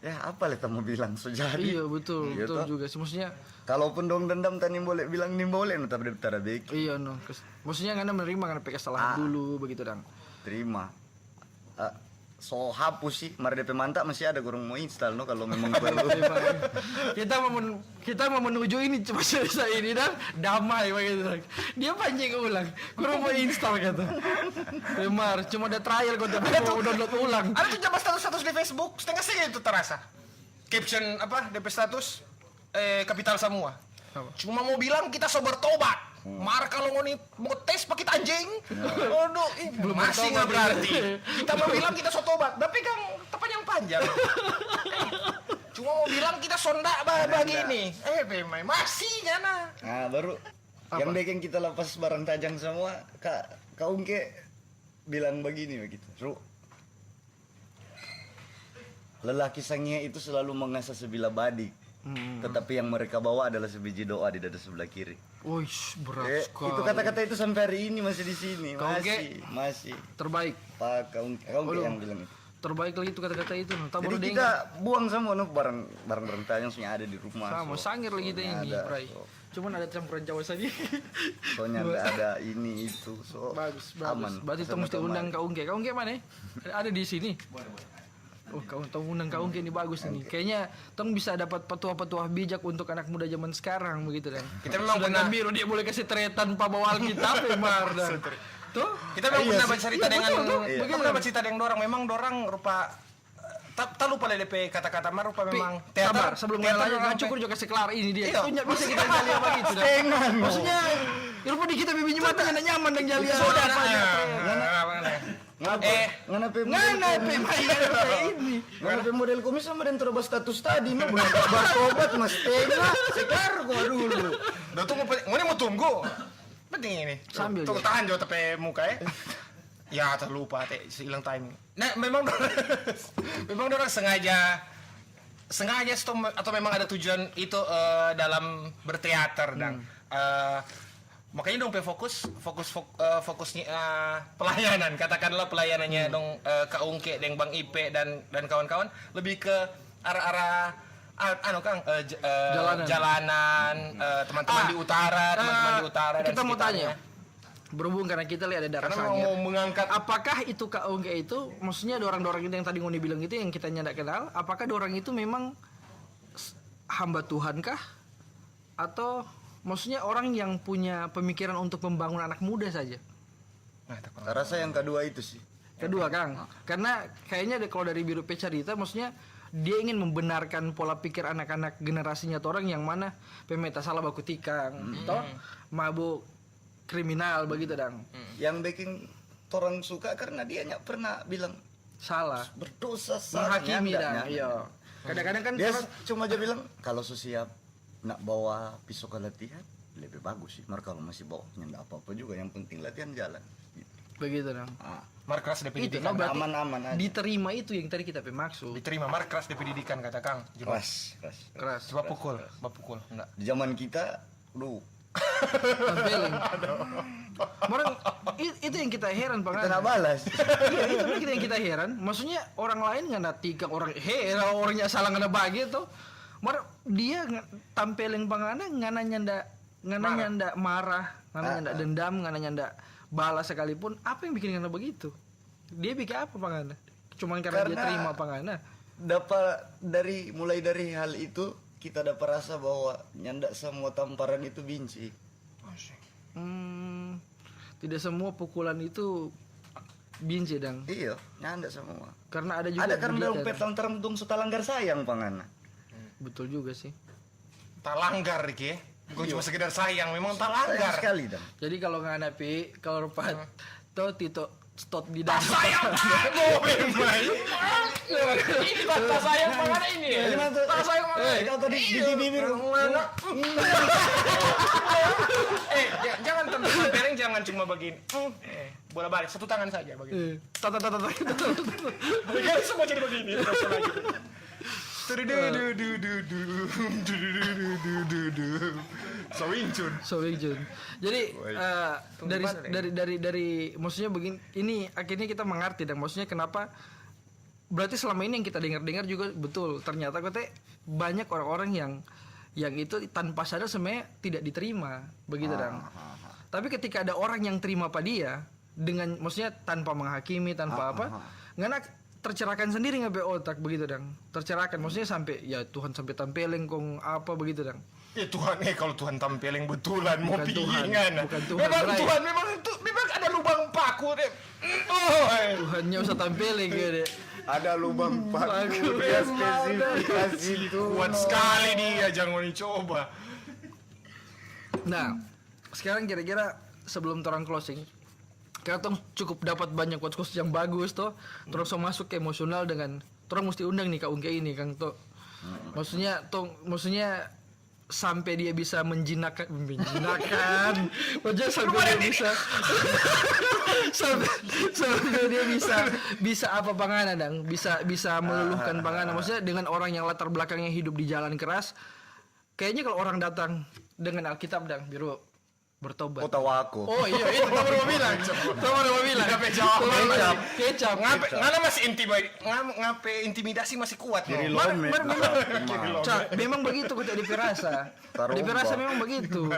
Speaker 3: ya apa lah mau bilang so jadi.
Speaker 1: Iya betul,
Speaker 3: Iya
Speaker 1: betul
Speaker 3: toh.
Speaker 1: juga. Maksudnya
Speaker 3: Kalaupun dong dendam tani boleh bilang nih boleh no tapi daftar beki.
Speaker 1: iya no. Maksudnya ngana menerima ngana kesalahan dulu begitu dong.
Speaker 3: Terima. So hapus sih, mari DP mantap masih ada kurang mau install no kalau memang perlu.
Speaker 1: kita mau menuju ini cuma selesai ini dan damai begitu dong. Dia pancing ulang, kurang mau install kata. Pemar, cuma ada trial kau mau download ulang.
Speaker 2: Ada tuh jabat status di Facebook, setengah segitu terasa. Caption apa? DP status kapital semua.
Speaker 1: Apa?
Speaker 2: Cuma mau bilang kita so bertobat. Mar kalau mau tes pakai anjing. Aduh,
Speaker 1: Belum
Speaker 2: masih
Speaker 1: bertobat
Speaker 2: nggak berarti.
Speaker 1: ini.
Speaker 2: Kita mau bilang kita so tobat, tapi kan yang panjang. Cuma mau bilang kita sonda begini. Pemai masih nyana.
Speaker 3: Nah, baru yang bikin kita lepas barang tajam semua, Kak Ungke bilang begini begitu. Ru. Lelaki sange itu selalu mengasah sebilah badik. Tetapi yang mereka bawa adalah sebiji doa di dada sebelah kiri.
Speaker 1: Wih, berat sekali.
Speaker 3: Itu kata-kata itu sampai hari ini masih di sini.
Speaker 1: Kau Ungke?
Speaker 3: Masih.
Speaker 1: Terbaik.
Speaker 3: Pak Kak Ungke yang bilang itu.
Speaker 1: Terbaik lagi itu kata-kata itu. Tak
Speaker 3: Jadi
Speaker 1: baru
Speaker 3: kita buang semua no barang tajam yang ada di rumah.
Speaker 1: sama
Speaker 3: So,
Speaker 1: sangir lagi kita ini,
Speaker 3: ada,
Speaker 1: Bray.
Speaker 3: so.
Speaker 1: Cuman ada campuran Jawa saja.
Speaker 3: Soalnya nggak ada ini itu. So
Speaker 1: Bagus.
Speaker 3: aman.
Speaker 1: Berarti kita mesti undang Kak Ungke. Kak Ungke mana? Ada di sini. Oh, kau undang Kak Ungke ini bagus ini. Kayaknya tong bisa dapat petua-petua bijak untuk anak muda zaman sekarang begitu kan.
Speaker 2: Kita memang
Speaker 1: Sedangkan
Speaker 2: pernah-
Speaker 1: Biru dia boleh kasih teret tanpa bawa Alkitab Pemar dan. Tuh,
Speaker 2: Kita memang pernah cerita dengan
Speaker 1: Iya.
Speaker 2: kita pernah cerita dengan dorang. Memang dorang rupa tak lupa lah DP kata-kata mar rupa memang
Speaker 1: sabar, sebelum
Speaker 2: teater
Speaker 1: nanya
Speaker 2: dorang
Speaker 1: cukur juga kasih kelar ini dia.
Speaker 2: Iya.
Speaker 1: Punya bisa kita jali apa gitu dah. Maksudnya, rupa di kita bibi mata ngana nyaman dan jali
Speaker 2: Sudah
Speaker 1: apa aja.
Speaker 3: Ngana pe
Speaker 1: Ngana Pemar ini.
Speaker 3: Ngana pe model komis sama dan terobos status tadi no bukan bertobat mas tengah sekarang gua dulu.
Speaker 2: Udah tunggu, mau tunggu. Penting ini.
Speaker 1: Sambil
Speaker 2: Tunggu
Speaker 1: ya.
Speaker 2: tahan jauh tapi muka ya. Ya terlupa teh hilang timing. Nah, memang dorang sengaja atau memang ada tujuan itu dalam berteater dan makanya dong fokusnya pelayanan, katakanlah pelayanannya dong Kak Ungke dan Bang Ipe dan kawan-kawan lebih ke arah Kang jalanan teman-teman di utara dan
Speaker 1: Kita mau
Speaker 2: sekitarnya.
Speaker 1: tanya. Berhubung karena kita lihat ada darah
Speaker 2: Karena
Speaker 1: sangir.
Speaker 2: mau mengangkat
Speaker 1: Apakah itu Kak Ungke itu, maksudnya dorang-dorang itu yang tadi Ngoni bilang itu yang kita ndak kenal, apakah dorang itu memang hamba Tuhan kah? Atau maksudnya orang yang punya pemikiran untuk membangun anak muda saja?
Speaker 3: Saya rasa yang kedua itu sih.
Speaker 1: Kedua Kang, karena kayaknya kalau dari Biru P cerita, maksudnya dia ingin membenarkan pola pikir anak-anak generasinya orang yang mana pemeta salah baku tikang, toh mabuk kriminal begitu dang.
Speaker 3: Yang bikin orang suka karena dia nggak pernah bilang
Speaker 1: Salah.
Speaker 3: berdosa salah,
Speaker 1: Menghakimi
Speaker 3: nggak,
Speaker 1: dang.
Speaker 3: nggak.
Speaker 1: Iya. Kadang-kadang kan
Speaker 3: Dia
Speaker 1: orang
Speaker 3: cuma aja bilang kalau siap nak bawa pisau ke latihan lebih bagus sih. Mar kalau masih bawa nggak apa-apa juga, yang penting latihan jalan. Gitu.
Speaker 1: begitu dang.
Speaker 3: Ah,
Speaker 2: Markas de
Speaker 1: Itu
Speaker 2: pendidikan.
Speaker 1: no, berarti
Speaker 3: aman-aman aja.
Speaker 1: diterima itu yang tadi kita maksud.
Speaker 2: Diterima markas de pendidikan kata Kang. Coba,
Speaker 3: Keras.
Speaker 1: Keras.
Speaker 2: coba pukul. Enggak.
Speaker 3: Di zaman kita,
Speaker 1: Tampilin. Orang itu yang kita heran
Speaker 3: kita
Speaker 1: Pangan.
Speaker 3: nak balas.
Speaker 1: Iya, itu yang kita heran. Maksudnya orang lain nggak ada tikang orang orangnya salah nggak ada bagi tuh. Mar dia tampilin Pangana ngana nyanda marah, ngana nyanda dendam, ngana nyanda balas sekalipun. Apa yang bikin ngana begitu? Dia bikin apa Pangana? Cuman karena dia terima Pangana.
Speaker 3: Mulai dari hal itu kita dapat rasa bahwa nyanda semua tamparan itu benci.
Speaker 1: Tidak semua pukulan itu binci dang.
Speaker 3: Iya, nyanda semua.
Speaker 1: Karena ada juga
Speaker 3: Ada kan dalam
Speaker 1: berita,
Speaker 3: pet lantaran tung suta langgar sayang pangana.
Speaker 1: betul juga sih.
Speaker 2: Tak langgar Ki. Gue cuma sekedar sayang, memang tak
Speaker 3: Sayang
Speaker 2: langgar.
Speaker 3: sekali dah.
Speaker 1: Jadi kalau nggak napi, kalau rupat tuh Tito stot di dalam.
Speaker 2: Sayang kamu memang. Ini tak sayang mana ini? Tak sayang mana?
Speaker 3: Kau tadi di bibir
Speaker 2: Jangan tempeleng, jangan cuma begini. Bola balik satu tangan saja begini.
Speaker 1: Tata.
Speaker 2: Jangan semua jadi begini. Terus lagi. Sawinjun.
Speaker 1: So Jun. Jadi dari maksudnya begini, ini akhirnya kita mengerti dan maksudnya kenapa berarti selama ini yang kita dengar juga betul. Ternyata kata banyak orang-orang yang itu tanpa sadar sebenarnya tidak diterima begitu dong. Tapi ketika ada orang yang terima pada dia dengan maksudnya tanpa menghakimi tanpa apa, ngana tercerahkan sendiri nggak otak begitu dong. Tercerahkan maksudnya sampai ya Tuhan sampai tampilin kong apa begitu dong.
Speaker 2: Ya Tuhan, kalau Tuhan tampilin betulan mau
Speaker 1: Bukan Tuhan,
Speaker 2: piingan.
Speaker 1: bukan Tuhan,
Speaker 2: Memang
Speaker 1: Bray.
Speaker 2: Tuhan memang ada lubang paku deh.
Speaker 1: Tuhannya usah tampilin gitu.
Speaker 3: ada lubang paku dia spesifikasi itu.
Speaker 2: Kuat sekali dia, jangan dicoba.
Speaker 1: Nah, sekarang kira-kira sebelum orang closing, kita tuh cukup dapat banyak quotes yang bagus tuh. Terus masuk ke emosional dengan orang mesti undang nih Kak Ungke ini Kang tuh. Maksudnya sampai dia bisa menjinakkan maksudnya sampai dia bisa sampai dia bisa apa Pangana dang bisa meluluhkan Pangana maksudnya dengan orang yang latar belakangnya hidup di jalan keras. Kayaknya kalau orang datang dengan Alkitab dang biru bertobat.
Speaker 3: Oh tahu aku.
Speaker 1: Oh iya itu baru mau bilang. Kecap.
Speaker 2: Ngana masih intimidasi masih kuat.
Speaker 3: Kiri
Speaker 2: no?
Speaker 3: lomet.
Speaker 1: Memang begitu kita di Pirasa. Di Pirasa memang begitu.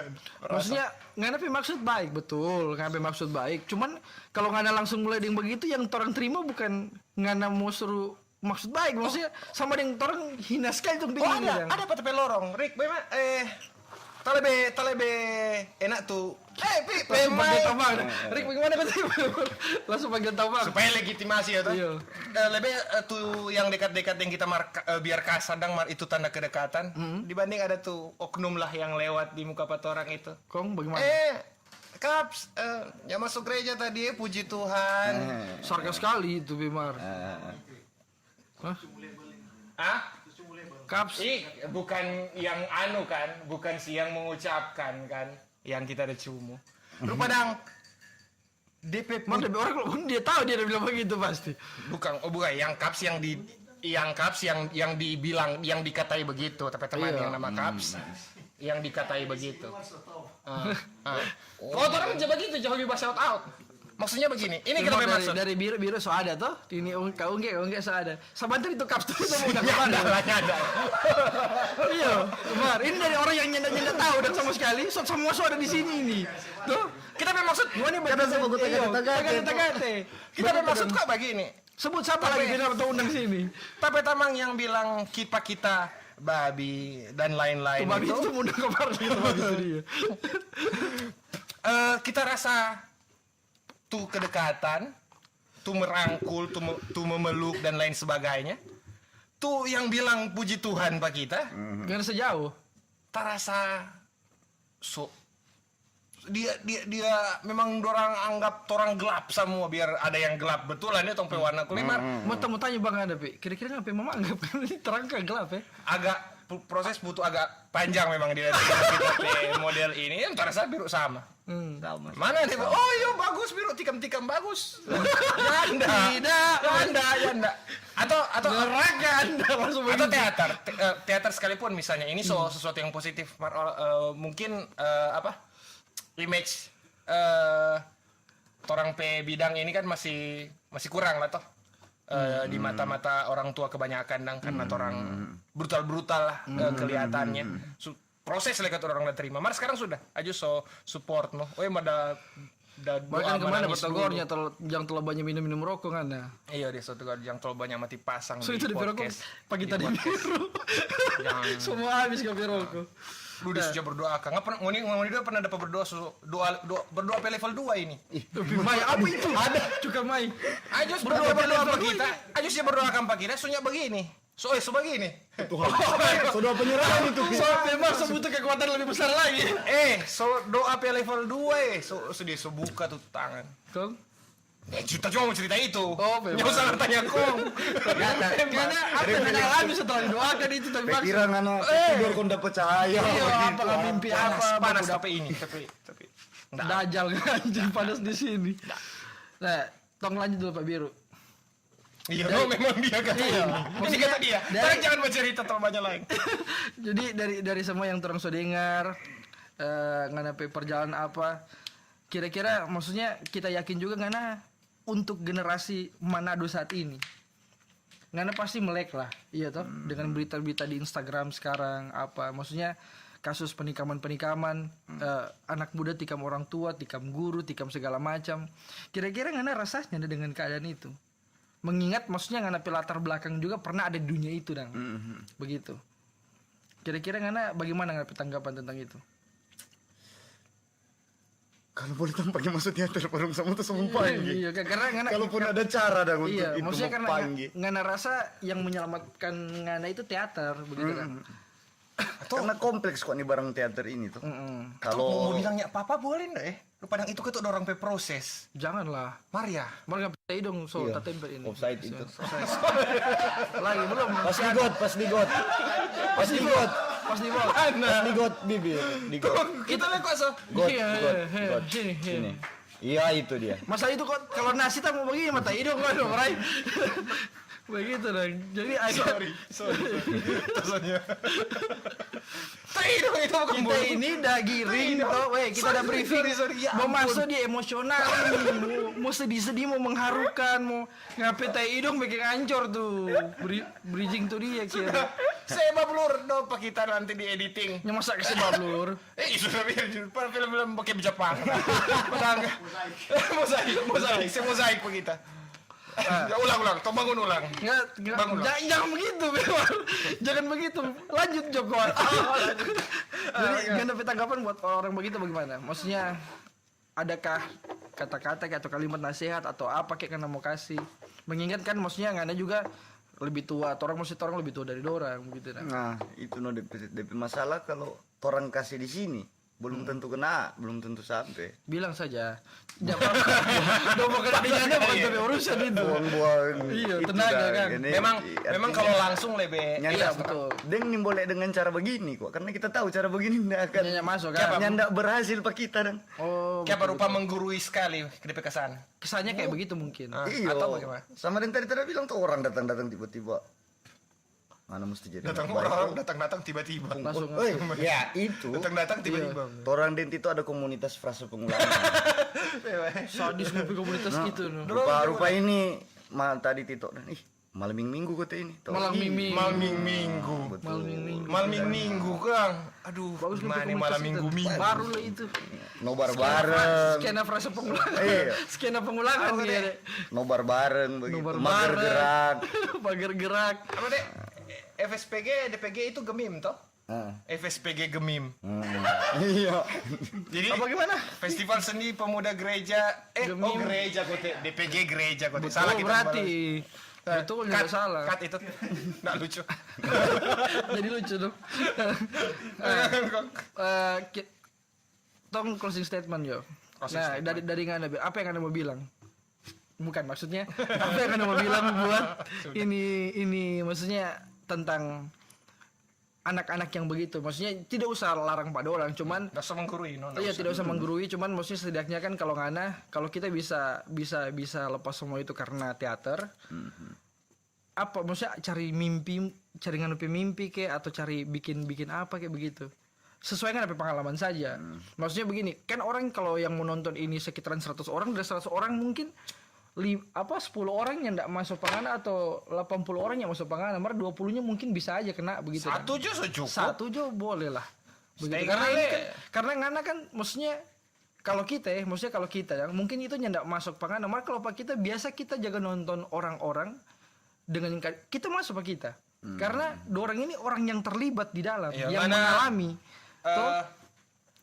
Speaker 1: Maksudnya ngana maksud baik betul, ngana maksud baik. Cuman kalau ngana langsung mulai dengan begitu yang orang terima bukan ngana mau suruh maksud baik, maksudnya sama dengan orang hina sekali tuh begini.
Speaker 2: Ada apa tapi lorong. Rick, memang talebe enak tuh.
Speaker 1: Langsung panggil Tamang. Rick bagaimana kata langsung panggil Tamang.
Speaker 2: Supaya legitimasi ya tuh.
Speaker 1: Iya.
Speaker 2: Lebih tuh yang dekat-dekat yang kita biar kadang itu tanda kedekatan dibanding ada tuh oknum lah yang lewat di muka orang itu.
Speaker 1: Kong bagaimana?
Speaker 2: Kaps, ya masuk gereja tadi, puji Tuhan.
Speaker 1: Sarkas sekali itu Bimar. Hah?
Speaker 2: Ah?
Speaker 1: Kaps.
Speaker 2: Bukan yang anu kan, bukan si yang mengucapkan kan, yang kita ada cumu. Rupa dang DP
Speaker 1: Mana orang kalau dia tahu dia udah bilang begitu pasti.
Speaker 2: bukan yang kaps yang dibilang yang dikatai begitu, tapi teman
Speaker 1: Iya.
Speaker 2: yang nama kaps yang dikatai begitu. Kalau orang aja begitu jauh lebih shout out. Maksudnya begini, ini kita
Speaker 1: Memang
Speaker 2: maksud.
Speaker 1: dari biru so ada toh. Ini kau enggak so ada. Sabantar itu kaps tuh sama udah
Speaker 2: Ada.
Speaker 1: Iya, Mar. Ini dari orang yang nyenda tahu dan sama sekali. Semua ada di sini ini. Tuh,
Speaker 2: Kita bermaksud
Speaker 1: gua nih tagate.
Speaker 2: kita bermaksud kok begini.
Speaker 1: Sebut siapa lagi biar atau undang sini.
Speaker 2: Tapi tamang yang bilang kita babi dan lain-lain
Speaker 1: Tuh babi
Speaker 2: itu
Speaker 1: itu undang kemar gitu babi itu dia.
Speaker 2: kita rasa tuh kedekatan, tuh merangkul, tuh memeluk dan lain sebagainya. tuh yang bilang puji Tuhan Pak kita,
Speaker 1: Gak ada sejauh.
Speaker 2: terasa dia memang dorang anggap orang gelap semua biar ada yang gelap betulan ya tong pe warna kulit
Speaker 1: Mau tanya Bang ada, Pi. Kira-kira ngapain Mama anggap kan ini terang ke gelap ya?
Speaker 2: agak proses butuh agak panjang memang dia model ini yang terasa biru sama.
Speaker 3: Sama.
Speaker 2: Mana dia? Oh iya bagus biru tikam-tikam bagus. Janda. Atau
Speaker 1: Neraka Anda langsung
Speaker 2: atau
Speaker 1: begitu.
Speaker 2: teater sekalipun misalnya ini sesuatu yang positif mungkin image orang pe bidang ini kan masih kurang lah toh. Di mata-mata orang tua kebanyakan dang karena orang brutal lah kelihatannya. Proses lekat orang udah terima. Mar sekarang sudah aja support no. Oh ada
Speaker 1: Bahkan kemana bertogornya jangan terlalu banyak minum rokok kan ya.
Speaker 2: Iya dia suatu yang terlalu banyak mati pasang
Speaker 1: So
Speaker 2: di
Speaker 1: itu di rokok
Speaker 2: podcast.
Speaker 1: pagi tadi biru. Semua habis kopi rokok.
Speaker 2: Lu disuruh berdoa kan? Nggak pernah ngoni dia pernah dapat berdoa pe level 2 ini.
Speaker 1: Lebih Mai apa itu? Ada juga Mai.
Speaker 2: Ajus berdoa apa kita? Ajus dia berdoakan Pak kita, sunya begini. So begini.
Speaker 3: Sudah penyerahan itu.
Speaker 1: So memang sebutu kekuatan lebih besar lagi.
Speaker 2: So doa pe level 2 so buka tuh tangan.
Speaker 1: Kong.
Speaker 2: Kita cuma mau cerita itu.
Speaker 1: Oh, memang.
Speaker 2: Nggak usah tanya kong.
Speaker 1: Karena apa yang alami setelah didoakan itu tapi
Speaker 3: Pikiran anak tidur kau dapat cahaya.
Speaker 1: Iya, apakah mimpi apa?
Speaker 2: Panas tapi ini, tapi
Speaker 1: Dajal anjing panas di sini. Nah, tong lanjut dulu Pak Biru.
Speaker 2: iya, memang dia kata
Speaker 1: Iya,
Speaker 2: ini kata dia.
Speaker 1: dari-
Speaker 2: Tapi jangan bercerita terlalu banyak lain.
Speaker 1: Jadi dari semua yang terang so dengar ngana perjalanan apa kira-kira maksudnya kita yakin juga ngana untuk generasi Manado saat ini. Ngana pasti melek lah, iya toh dengan berita-berita di Instagram sekarang apa maksudnya kasus penikaman anak muda tikam orang tua, tikam guru, tikam segala macam. Kira-kira ngana rasanya dengan keadaan itu. Mengingat maksudnya ngana latar belakang juga pernah ada di dunia itu dang. Begitu. Kira-kira ngana bagaimana ngana tanggapan tentang itu?
Speaker 3: Kalau boleh tampaknya masuk teater parung sama tuh semua panggil.
Speaker 1: Iya, karena ngana
Speaker 3: Kalaupun ada cara dah untuk
Speaker 1: iya,
Speaker 3: itu
Speaker 1: maksudnya
Speaker 3: mau
Speaker 1: karena
Speaker 3: panggil.
Speaker 1: ngana rasa yang menyelamatkan ngana itu teater begitu kan.
Speaker 3: Karena kompleks kok nih barang teater ini tuh.
Speaker 2: Kalau mau
Speaker 3: Kalau
Speaker 2: bilangnya apa boleh enggak ya? Lu padang itu ketuk orang pe proses.
Speaker 1: Janganlah.
Speaker 2: Maria.
Speaker 1: Malah nggak dong so
Speaker 3: Iya,
Speaker 1: tak tempel ini.
Speaker 3: offside itu.
Speaker 1: Lagi belum.
Speaker 3: pas di got.
Speaker 1: Pas di bawah.
Speaker 3: Pas di got bibir, di got.
Speaker 2: Kita lihat kok so.
Speaker 3: Got,
Speaker 1: Iya,
Speaker 3: got,
Speaker 1: iya,
Speaker 3: got.
Speaker 1: sini.
Speaker 3: Sini. Iya itu dia.
Speaker 1: Masa itu kok kalau nasi tak mau begini mata hidung kan dong, Rai. Begitu dong. Jadi
Speaker 2: Terusnya. Itu bukan
Speaker 1: kita ini udah giring toh, weh kita udah briefing.
Speaker 2: Ya
Speaker 1: Mau masuk di emosional nih, mau sedih-sedih, mau mengharukan, mau ngapain tai hidung bikin hancur tuh. Bridging tuh dia kira.
Speaker 2: Saya bablur dong Pak kita nanti di editing.
Speaker 1: Yang masa kasih bablur.
Speaker 2: Sudah biar film-film pakai Jepang. Padang. Mosaik, saya mosaik Pak kita. Ya, ulang, tolong bangun ulang. Bangun lah.
Speaker 1: Jangan begitu, Bebar. Jangan begitu. Lanjut Joko. Jadi nggak dapat tanggapan buat orang begitu bagaimana? Maksudnya adakah kata-kata atau kalimat nasihat atau apa kayak karena mau kasih? Mengingatkan maksudnya nggak ada juga lebih tua, orang lebih tua dari dorang begitu nah.
Speaker 3: Nah, itu no DP masalah kalau orang kasih di sini belum tentu kena, belum tentu sampai.
Speaker 1: Bilang saja. Jangan dong mau kena dinyanyi bukan tapi urusan itu.
Speaker 3: Buang-buang.
Speaker 1: Iya,
Speaker 3: itu
Speaker 1: tenaga
Speaker 3: dah,
Speaker 1: kan.
Speaker 3: gini.
Speaker 2: Memang
Speaker 3: Artinya,
Speaker 2: kalau langsung lebih
Speaker 3: nyanda,
Speaker 1: Iya, betul.
Speaker 3: Deng nih boleh dengan cara begini kok, karena kita tahu cara begini ndak akan
Speaker 1: Nyanyi masuk kan.
Speaker 3: nyanda berhasil pak kita dan.
Speaker 1: Oh,
Speaker 2: kayak berupa menggurui sekali ke kesan.
Speaker 1: kesannya kayak begitu mungkin.
Speaker 3: Iya.
Speaker 2: Atau bagaimana?
Speaker 3: Sama yang tadi bilang tuh orang datang tiba-tiba. Mana mesti jadi
Speaker 2: Datang
Speaker 3: anak baik,
Speaker 2: orang,
Speaker 3: kok.
Speaker 2: datang tiba-tiba.
Speaker 1: Langsung.
Speaker 3: Ya itu.
Speaker 2: Datang tiba-tiba.
Speaker 3: Orang Denti itu ada komunitas frase pengulangan.
Speaker 1: Sadis ngopi komunitas itu. No.
Speaker 3: Rupa ini tadi Tito dan malam minggu kota ini. Tahu?
Speaker 1: Malam minggu.
Speaker 3: Betul.
Speaker 2: Malam minggu Kang. Aduh,
Speaker 1: Bagus
Speaker 2: gimana
Speaker 1: nih
Speaker 2: nih malam minggu.
Speaker 1: Baru lah itu.
Speaker 3: Nobar bareng.
Speaker 1: Skena frase pengulangan.
Speaker 3: Iya.
Speaker 1: Skena pengulangan dia.
Speaker 3: Nobar bareng begitu.
Speaker 1: Nobar
Speaker 3: Mager
Speaker 1: bareng.
Speaker 3: gerak.
Speaker 1: Pagar gerak.
Speaker 2: Apa deh? FSPG, DPG itu gemim toh? FSPG gemim.
Speaker 3: Iya.
Speaker 2: Jadi
Speaker 1: Apa gimana?
Speaker 2: Festival Seni Pemuda Gereja
Speaker 1: Gemim.
Speaker 2: gereja kote DPG gereja kote.
Speaker 1: Salah
Speaker 2: kita
Speaker 1: berarti. Betul juga salah.
Speaker 2: Cut itu. Nggak lucu.
Speaker 1: Jadi lucu dong. Tong closing statement yo.
Speaker 2: Closing
Speaker 1: Nah,
Speaker 2: statement.
Speaker 1: dari Ngana, apa yang Anda mau bilang? Bukan maksudnya apa yang Anda mau bilang buat ini maksudnya tentang anak-anak yang begitu. Maksudnya tidak usah larang pada orang, cuman
Speaker 2: Nggak usah menggurui, no.
Speaker 1: iya tidak usah menggurui, cuman maksudnya setidaknya kan kalau Ngana, kalau kita bisa lepas semua itu karena teater. Apa maksudnya cari nganupi mimpi kayak atau cari bikin apa kayak begitu. Sesuai dengan pengalaman saja. Maksudnya begini, kan orang kalau yang mau nonton ini sekitaran 100 orang, dari 100 orang mungkin 10 orang yang enggak masuk pangana atau 80 orang yang masuk pangana, mar 20-nya mungkin bisa aja kena begitu.
Speaker 2: Satu aja cukup.
Speaker 1: Satu aja boleh lah. Begitu.
Speaker 2: Stay
Speaker 1: Karena
Speaker 2: kali.
Speaker 1: ini kan, karena Ngana kan maksudnya kalau kita ya, mungkin itu ndak masuk pangana, mar kalau pak kita biasa kita jaga nonton orang-orang dengan kita masuk pak kita. Karena dorang ini orang yang terlibat di dalam,
Speaker 2: Iya,
Speaker 1: yang
Speaker 2: Ngana,
Speaker 1: mengalami.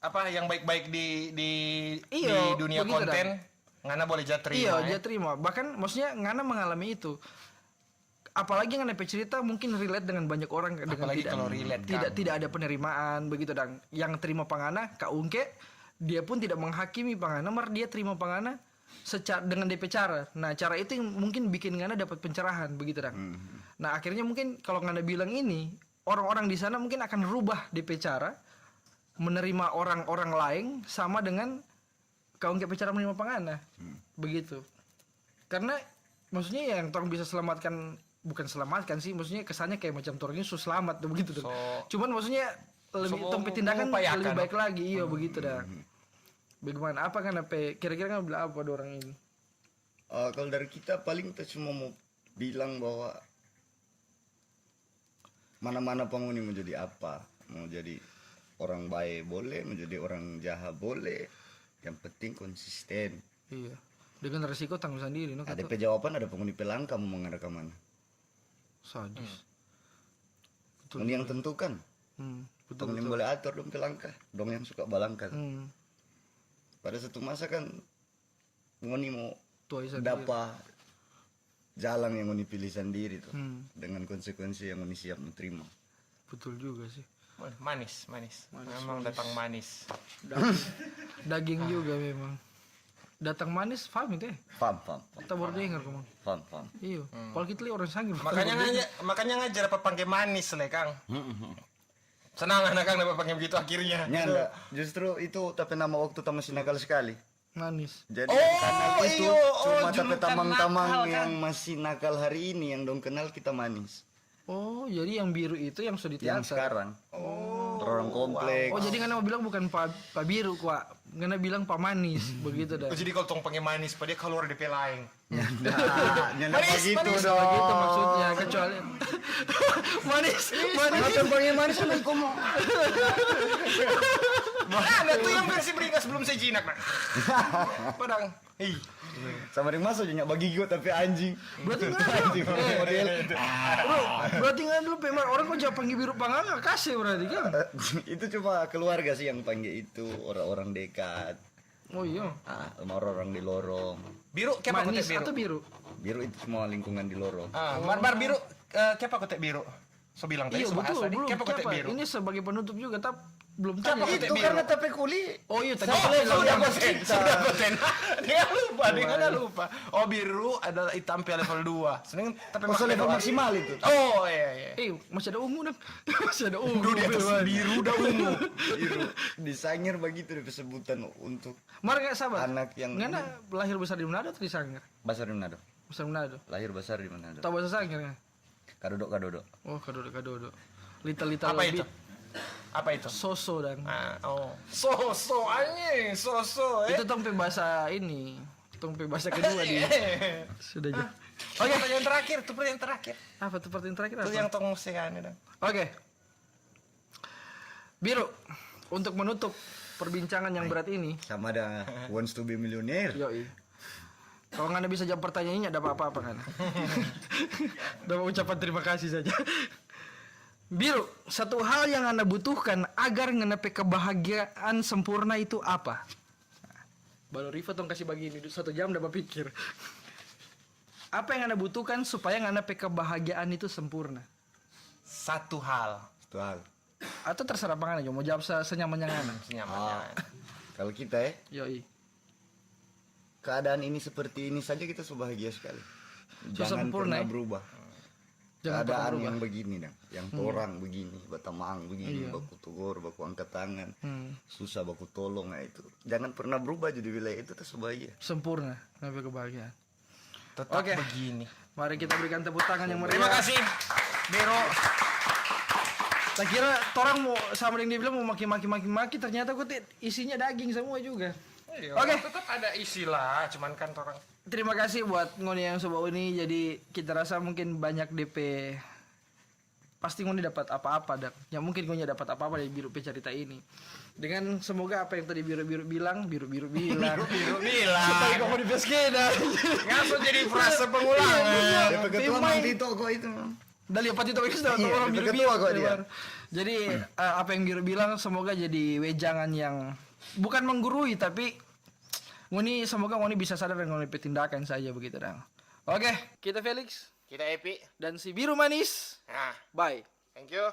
Speaker 2: Apa yang baik-baik di
Speaker 1: Iyo,
Speaker 2: dunia
Speaker 1: begitu
Speaker 2: konten Ngana boleh terima.
Speaker 1: Iya, dia terima. Bahkan maksudnya Ngana mengalami itu. Apalagi Ngana cerita mungkin relate dengan banyak orang dengan
Speaker 2: Apalagi kalau relate,
Speaker 1: tidak ada penerimaan begitu dan yang terima pangana Kak Ungke dia pun tidak menghakimi pangana, mar dia terima pangana secara dengan DP cara. Nah, cara itu yang mungkin bikin Ngana dapat pencerahan begitu dan. Nah, akhirnya mungkin kalau Ngana bilang ini, orang-orang di sana mungkin akan rubah DP cara menerima orang-orang lain sama dengan kau nggak bicara menerima pangana begitu. Karena maksudnya yang torang bisa bukan selamatkan sih, maksudnya kesannya kayak macam torang ini selamat tuh begitu tuh. Cuman maksudnya lebih tempat tindakan lebih baik lagi, iya begitu dah. Bagaimana apa kan kira-kira kan bilang apa ada orang ini?
Speaker 3: Kalau dari kita paling kita cuma mau bilang bahwa mana-mana penghuni mau jadi apa, mau jadi orang baik boleh, mau jadi orang jahat boleh. Yang penting konsisten.
Speaker 1: Iya. Dengan resiko tanggung sendiri, no,
Speaker 3: Ada jawaban, ada penghuni pelangka mau mengarah ke mana.
Speaker 1: sadis.
Speaker 3: Betul. Yang tentukan.
Speaker 1: Betul.
Speaker 3: Penghuni boleh atur dong pelangka, dong yang suka balangka. Pada satu masa kan penghuni mau dapat jalan yang ngoni pilih sendiri tuh, dengan konsekuensi yang ngoni siap menerima.
Speaker 1: Betul juga sih.
Speaker 2: Manis. Memang datang manis.
Speaker 1: Daging juga memang. Datang manis, paham itu ya?
Speaker 3: Paham.
Speaker 1: Kita baru dengar kemang.
Speaker 3: Paham.
Speaker 1: Iya. Kalau kita lihat orang sanggup.
Speaker 2: Makanya ngajar apa panggil manis le Kang. Senang anak Kang dapat panggil begitu akhirnya.
Speaker 3: Nyanda, justru itu tapi nama waktu tamu masih nakal sekali.
Speaker 1: Manis.
Speaker 3: Jadi kanal itu cuma tapi
Speaker 2: julukan
Speaker 3: tamang-tamang
Speaker 2: nakal,
Speaker 3: yang masih nakal hari ini yang dong kenal kita manis.
Speaker 1: Oh, jadi yang biru itu yang sudah di teater.
Speaker 3: Yang sekarang. Orang kompleks.
Speaker 1: Oh, jadi Ngana mau bilang bukan Pak Biru, Pak. Ngana bilang Pak Manis, begitu dah.
Speaker 2: Oh, jadi kalau tong panggil manis, dia keluar DP lain.
Speaker 3: Nyanda
Speaker 2: Manis,
Speaker 3: begitu
Speaker 2: manis.
Speaker 3: dong.
Speaker 1: Begitu maksudnya, kecuali manis.
Speaker 3: Kenapa panggil manis sama komo?
Speaker 2: Ada tuh yang versi beringas sebelum saya jinak, nak. Padang.
Speaker 3: Sama yang masuk nyak bagi gue tapi anjing.
Speaker 1: Berarti Ngana.
Speaker 3: Anjing model.
Speaker 1: Bro, berarti Ngana dulu pemar orang kok jawab panggil Biru Panganga kasih berarti kan.
Speaker 3: Itu cuma keluarga sih yang panggil itu, orang-orang dekat.
Speaker 1: Oh iya.
Speaker 3: Sama orang-orang di lorong.
Speaker 2: Biru, kepa kotek
Speaker 1: Manis
Speaker 2: biru.
Speaker 1: atau biru?
Speaker 3: Biru itu semua lingkungan di lorong.
Speaker 2: Barbar biru, kepa kotek biru. So bilang tadi,
Speaker 1: Iya betul, belum.
Speaker 2: kepa kotek
Speaker 1: Siapa?
Speaker 2: biru.
Speaker 1: Ini sebagai penutup juga, tapi belum
Speaker 2: Siapa
Speaker 1: tanya.
Speaker 2: kotek
Speaker 3: Itu
Speaker 2: biru?
Speaker 3: karena tape kuli.
Speaker 1: Oh iya tadi.
Speaker 2: Sudah konsen. Dia lupa. Oh biru adalah hitam level 2. Seneng tapi
Speaker 3: Masa level maksimal itu.
Speaker 2: Oh iya.
Speaker 1: Masih ada ungu nih. Masih ada ungu.
Speaker 2: Di atas biru udah ungu.
Speaker 3: Biru. Di begitu di sebutan untuk
Speaker 1: Mar nggak sabar.
Speaker 3: anak yang
Speaker 1: Ngana lahir besar di Manado atau di Sangir?
Speaker 3: besar di Manado.
Speaker 1: Besar di Manado.
Speaker 3: Lahir besar di Manado.
Speaker 1: Tahu bahasa Sangir nggak?
Speaker 3: Kadodok.
Speaker 1: Oh kadodo. Little
Speaker 2: Apa
Speaker 1: bit.
Speaker 2: itu? Apa itu?
Speaker 1: Soso dan.
Speaker 2: So anjing, so.
Speaker 1: Itu tongpe bahasa ini. Tongpe bahasa kedua dia. Sudah aja.
Speaker 2: Oke, pertanyaan terakhir.
Speaker 1: Apa tuh pertanyaan terakhir?
Speaker 2: Itu
Speaker 1: apa?
Speaker 2: yang tong musikan itu.
Speaker 1: Oke. Biru, untuk menutup perbincangan yang berat ini,
Speaker 3: Sama ada wants to be millionaire.
Speaker 1: yoi. Kalau nggak bisa jawab pertanyaan ini, ada apa-apa kan? Udah mau ucapan terima kasih saja. Biru, satu hal yang Anda butuhkan agar ngenepe kebahagiaan sempurna itu apa? Baru Riva tong kasih bagi ini 1 jam udah berpikir. Apa yang Anda butuhkan supaya Anda kebahagiaan itu sempurna?
Speaker 2: Satu hal.
Speaker 3: Itu hal.
Speaker 1: Atau terserah pangan aja, mau jawab senyaman Anda.
Speaker 2: Senyamannya.
Speaker 3: Kalau kita
Speaker 1: Yoi.
Speaker 3: keadaan ini seperti ini saja kita sudah bahagia sekali. Jangan
Speaker 1: sempurna,
Speaker 3: pernah
Speaker 1: ya?
Speaker 3: berubah.
Speaker 1: Jangan pernah
Speaker 3: Keadaan
Speaker 1: berubah.
Speaker 3: yang begini dong, yang torang begini, batamang begini,
Speaker 1: Iya.
Speaker 3: baku tegur, baku angkat tangan,
Speaker 1: Hmm.
Speaker 3: susah baku tolong, nah itu. Jangan pernah berubah jadi wilayah itu terus bahagia.
Speaker 1: Sempurna sampai kebahagiaan.
Speaker 2: Tetap
Speaker 1: Oke.
Speaker 2: begini.
Speaker 1: Mari kita berikan tepuk tangan yang meriah.
Speaker 2: Terima kasih, Bero.
Speaker 1: Tak kira orang mau sama yang dia bilang mau maki-maki, ternyata kok isinya daging semua juga. Oke.
Speaker 2: Tetap ada isi lah, cuman kan orang.
Speaker 1: Terima kasih buat Ngoni yang sobat Uni. Jadi kita rasa mungkin banyak DP. Pasti Ngoni dapat apa-apa dan ya mungkin Ngoni dapat apa-apa dari Biru P cerita ini. Dengan semoga apa yang tadi Biru bilang.
Speaker 2: Biru
Speaker 1: Supaya
Speaker 2: bilang.
Speaker 1: kamu di beskeda.
Speaker 2: Langsung jadi frase pengulangan.
Speaker 3: DP ketua Mang Tito kok itu.
Speaker 1: Dali apa itu sudah
Speaker 3: Iya,
Speaker 1: orang
Speaker 3: DP
Speaker 1: Biru
Speaker 3: ketua kok dia.
Speaker 1: Jadi apa yang Biru bilang semoga jadi wejangan yang bukan menggurui tapi Ngoni semoga Ngoni bisa sadar dan Ngoni tindakan saja begitu dong. Oke, kita Felix
Speaker 2: Kita Epi.
Speaker 1: dan si Biru Manis.
Speaker 2: Nah,
Speaker 1: Bye.
Speaker 2: thank you.